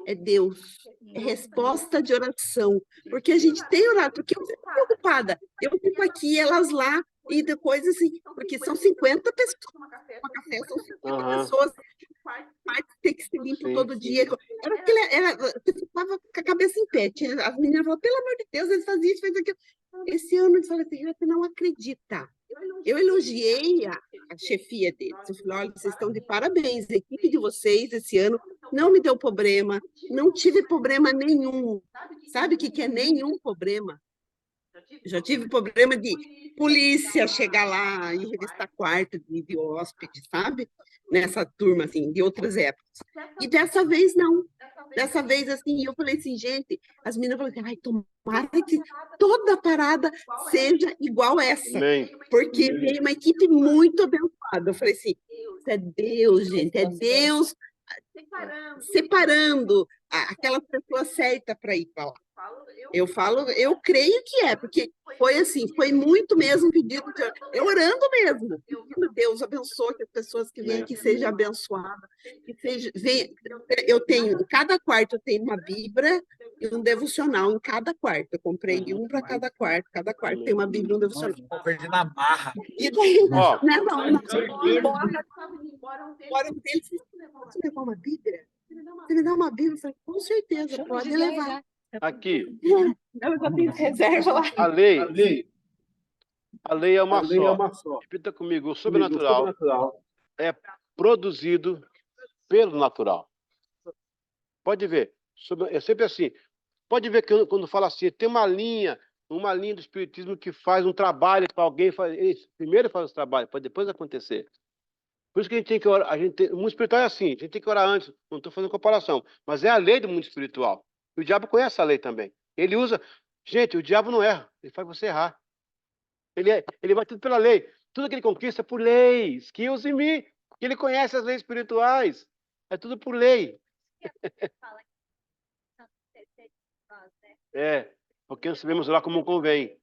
É Deus. É resposta de oração. Porque a gente tem orado, porque eu fico preocupada. Eu fico aqui, elas lá, e depois, assim, porque são 50 pessoas no café, são 50 pessoas, tem que se limpa todo dia. Você ficava com a cabeça em pé. As meninas falaram, pelo amor de Deus, eles faziam isso, faziam aquilo. Esse ano eles falaram assim, você não acredita. Eu elogiei a chefia deles. Eu falei, olha, vocês estão de parabéns. A equipe de vocês esse ano não me deu problema, não tive problema nenhum. Sabe o que é nenhum problema? Já tive problema de polícia chegar lá e revistar quarto de hóspede, sabe? Nessa turma, assim, de outras épocas. E dessa vez, não. Dessa vez, assim, eu falei assim, gente, as meninas falaram assim, ai, tomara que toda parada seja igual essa. Amém. Porque veio uma equipe muito abençoada. Eu falei assim, isso é Deus, gente, é Deus separando aquela pessoa certa para ir para lá. Eu creio que é, porque foi assim, foi muito mesmo pedido, eu orando mesmo, pedindo Deus abençoe que as pessoas que vêm aqui sejam abençoadas, eu tenho, em cada quarto eu tenho uma Bíblia e um devocional em cada quarto, eu comprei um para cada quarto tem uma Bíblia e um devocional. Vou perder na barra. E daí, Ó. embora um deles, posso levar uma Bíblia? Você me dá uma Bíblia? Eu falei, com certeza, pode levar. Aqui, Eu já tenho reserva lá. a lei é uma uma só. Repita comigo, o sobrenatural é produzido pelo natural. Pode ver, é sempre assim. Pode ver que quando fala assim, tem uma linha do espiritismo que faz um trabalho para alguém, primeiro faz o trabalho, para depois acontecer. Por isso que a gente tem que orar, o mundo espiritual é assim, a gente tem que orar antes, não estou fazendo comparação, mas é a lei do mundo espiritual. E o diabo conhece a lei também. Ele usa, gente, o diabo não erra, ele faz você errar. Ele vai tudo pela lei. Tudo que ele conquista é por leis, que use em mim, que ele conhece as leis espirituais. É tudo por lei. Porque nós sabemos lá como convém.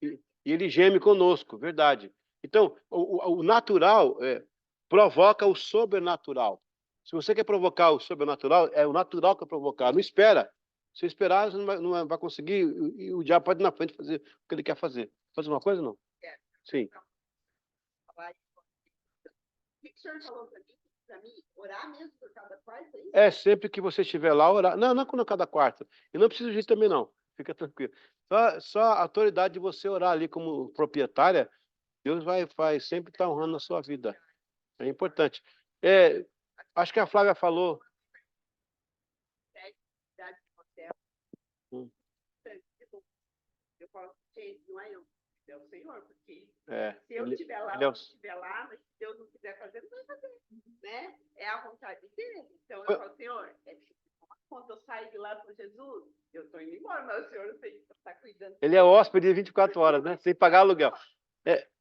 E ele geme conosco, verdade. Então, o natural provoca o sobrenatural. Se você quer provocar o sobrenatural, é o natural que vai provocar. Não espera. Se esperar, você não vai conseguir, e o diabo pode ir na frente fazer o que ele quer fazer. Fazer uma coisa, não? Sim. senhor falou para mim orar mesmo por cada quarto aí? É sempre que você estiver lá, orar. Não, não é cada quarto. E não precisa de ir também, não. Fica tranquilo. Só a autoridade de você orar ali como proprietária, Deus vai sempre estar honrando a sua vida. É importante. Acho que a Flávia falou. Hum. Eu falo, gente, não é eu, é o Senhor, porque É, se eu estiver lá, ele é eu o- estiver lá, mas se Deus não quiser fazer, não vai fazer, né? É a vontade dele. Então eu Foi- falo, Senhor, quando eu saio de lá para Jesus, eu estou indo embora, mas o Senhor eu sei que está cuidando. Ele é hóspede de 24 horas, né? Sem pagar aluguel.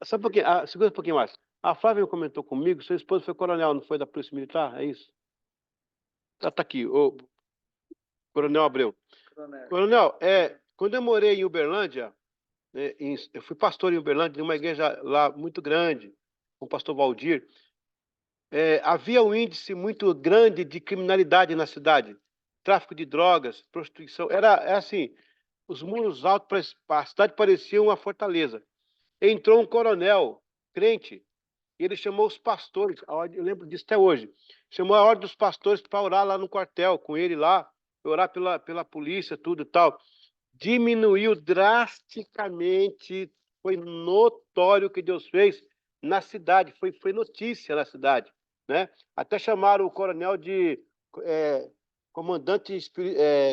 Só um pouquinho, segura um pouquinho mais. A Flávia comentou comigo, seu esposo foi coronel, não foi da Polícia Militar? É isso? Tá aqui, o Coronel Abreu. Coronel. Coronel, quando eu morei em Uberlândia, eu fui pastor em Uberlândia, em uma igreja lá muito grande, com o pastor Valdir. Havia um índice muito grande de criminalidade na cidade, tráfico de drogas, prostituição. Era assim, os muros altos, a cidade parecia uma fortaleza. Entrou um coronel crente, e ele chamou os pastores, eu lembro disso até hoje, chamou a ordem dos pastores para orar lá no quartel, com ele lá, orar pela polícia, tudo e tal. Diminuiu drasticamente, foi notório o que Deus fez na cidade, foi notícia na cidade, né? Até chamaram o coronel de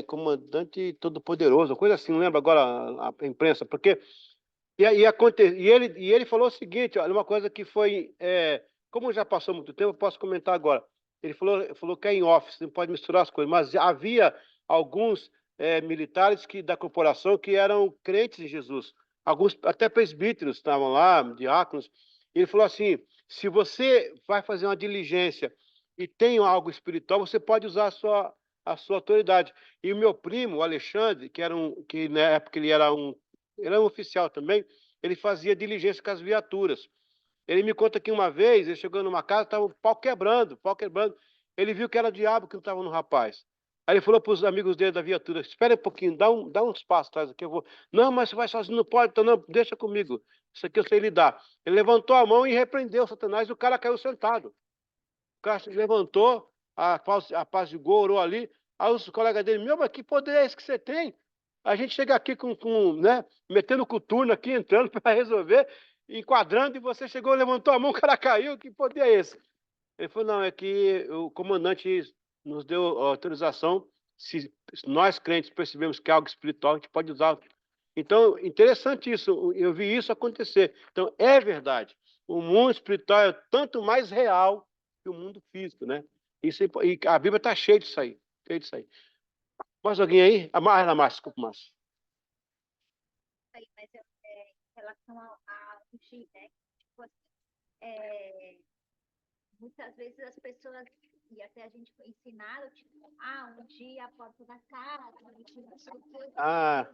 comandante todo-poderoso, coisa assim, não lembro agora a imprensa, porque e ele falou o seguinte, olha, uma coisa que foi, como já passou muito tempo, eu posso comentar agora. Ele falou que é em office, não pode misturar as coisas, mas havia alguns militares da corporação que eram crentes em Jesus. Alguns até presbíteros estavam lá, diáconos. Ele falou assim: se você vai fazer uma diligência e tem algo espiritual, você pode usar a sua autoridade. E o meu primo, o Alexandre, que na época ele era um oficial também, ele fazia diligência com as viaturas. Ele me conta que uma vez, ele chegou numa casa, estava o pau quebrando. Ele viu que era o diabo que não estava no rapaz. Aí ele falou para os amigos dele da viatura: espera um pouquinho, dá uns passos atrás aqui, eu vou. Não, mas você vai sozinho, não pode, então não, deixa comigo. Isso aqui eu sei lidar. Ele levantou a mão e repreendeu Satanás, e o cara caiu sentado. O cara se levantou, apaziguou, orou ali. Aí os colegas dele: meu, mas que poder é esse que você tem? A gente chega aqui né, metendo coturno aqui, entrando para resolver, enquadrando, e você chegou, levantou a mão, o cara caiu, que poder é esse? Ele falou: não, é que o comandante nos deu autorização, se nós crentes percebemos que é algo espiritual, a gente pode usar. Então, interessante isso, eu vi isso acontecer. Então, é verdade, o mundo espiritual é tanto mais real que o mundo físico, né? E a Bíblia está cheia disso aí, cheia disso aí. Mais alguém aí? A Márcia, desculpa, Márcia. Aí, mas em relação a ungir, né? Tipo assim, muitas vezes as pessoas, e até a gente foi ensinado, tipo, ungir a porta da casa, ungir não sei o quê. Ah.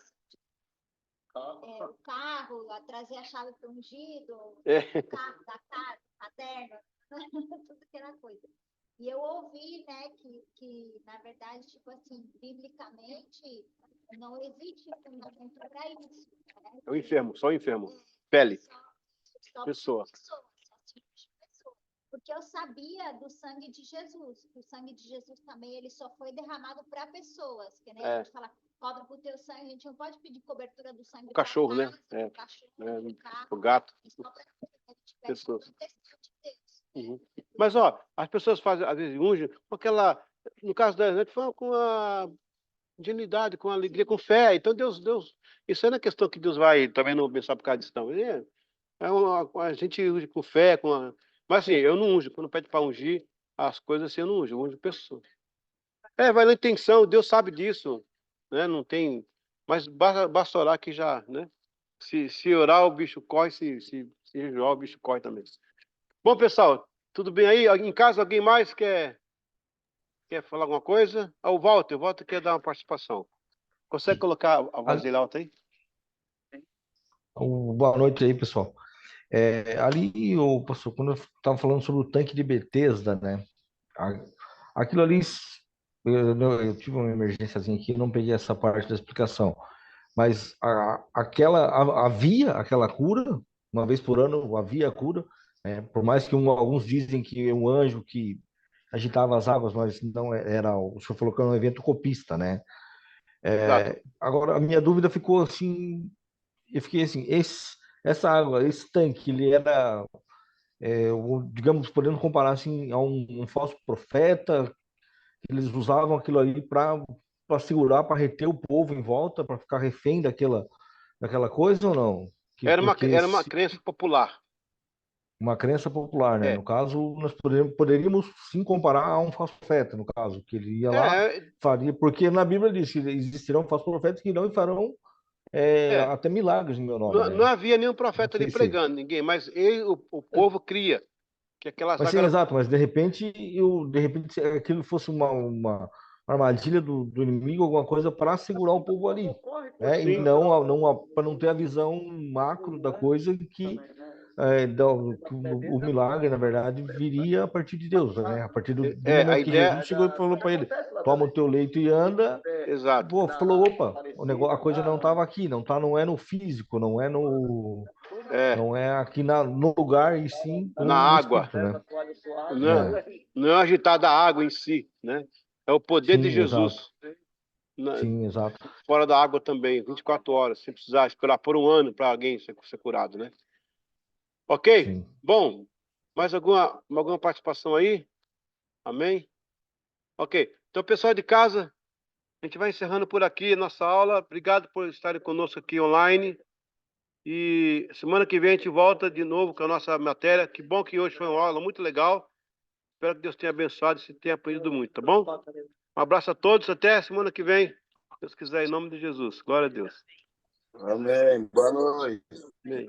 O carro, trazer a chave para ungido, É. o carro da casa, caderno, tudo aquela coisa. E eu ouvi, né, que na verdade, tipo assim, biblicamente, não existe fundamento para isso. Né? É o enfermo, só o enfermo. Pele. Só Pessoa. só tipo de pessoa. Porque eu sabia do sangue de Jesus. O sangue de Jesus também, ele só foi derramado para pessoas. Que nem a gente fala, cobra pro teu sangue, a gente não pode pedir cobertura do sangue O cachorro, né? O cachorro, o carro. O gato. Só para a gente Pessoas. proteção de Deus. Uhum. Mas, ó, as pessoas fazem, às vezes, ungem com aquela, no caso da gente, foi com a ingenuidade, com a alegria, com fé. Então, Deus, isso não é questão que Deus vai também não abençoar por causa disso, não. A gente unge com fé, mas assim, eu não unjo. Quando pede para ungir as coisas assim, eu não unjo, eu unjo pessoas. Vai na intenção, Deus sabe disso, né? Não tem, mas basta orar que já, né? Se orar, o bicho corre, se jejuar, o bicho corre também. Bom, pessoal, tudo bem aí? Em casa, alguém mais quer falar alguma coisa? O Walter quer dar uma participação. Consegue colocar a voz dele alta aí? Boa noite aí, pessoal. Ali, pastor, quando eu estava falando sobre o tanque de Betesda, né? Aquilo ali, eu tive uma emergênciazinha aqui, não peguei essa parte da explicação. Mas havia aquela cura, uma vez por ano havia a cura, né? Por mais que alguns dizem que é um anjo que agitava as águas, mas não era, o senhor falou que era um evento copista, né? Exato. Agora, a minha dúvida ficou assim, eu fiquei assim, essa água, esse tanque, ele era, digamos, podendo comparar assim a um falso profeta, eles usavam aquilo ali para segurar, para reter o povo em volta, para ficar refém daquela coisa ou não? Porque Era uma crença popular. uma crença popular, né? É, No caso, nós poderíamos sim comparar a um falso profeta, no caso, que ele ia lá, é, faria, porque na Bíblia diz que existirão falsos profetas que irão e farão é. até milagres em meu nome, Não, não né? havia nenhum Não profeta ali sei se. pregando, ninguém, mas ele, o povo cria que aquelas Mas sim, águas eram. exato, mas de repente, se aquilo fosse uma armadilha do inimigo, alguma coisa para segurar o povo ali, né? E Sim, não para não ter a visão macro da coisa que que o milagre, na verdade, viria a partir de Deus, né? A partir do a momento que ideia. Jesus chegou e falou para ele: toma o teu leito e anda. Exato. Pô, falou, opa, a coisa não estava aqui, não é no físico, É, não é aqui no lugar, e sim na no água. espírito, né? Não, não é agitada a água em si, né? É o poder de Sim, exato. Jesus. na- Sim, exato. Fora da água também, 24 horas, sem precisar esperar por um ano para alguém ser curado, né? Ok? Sim. Bom, mais alguma participação aí? Amém? Ok. Então, pessoal de casa, a gente vai encerrando por aqui a nossa aula. Obrigado por estarem conosco aqui online. E semana que vem a gente volta de novo com a nossa matéria. Que bom que hoje foi uma aula muito legal. Espero que Deus tenha abençoado e se tenha aprendido muito, tá bom? Um abraço a todos, até semana que vem. Se Deus quiser, em nome de Jesus. Glória a Deus. Amém. Boa noite. Amém.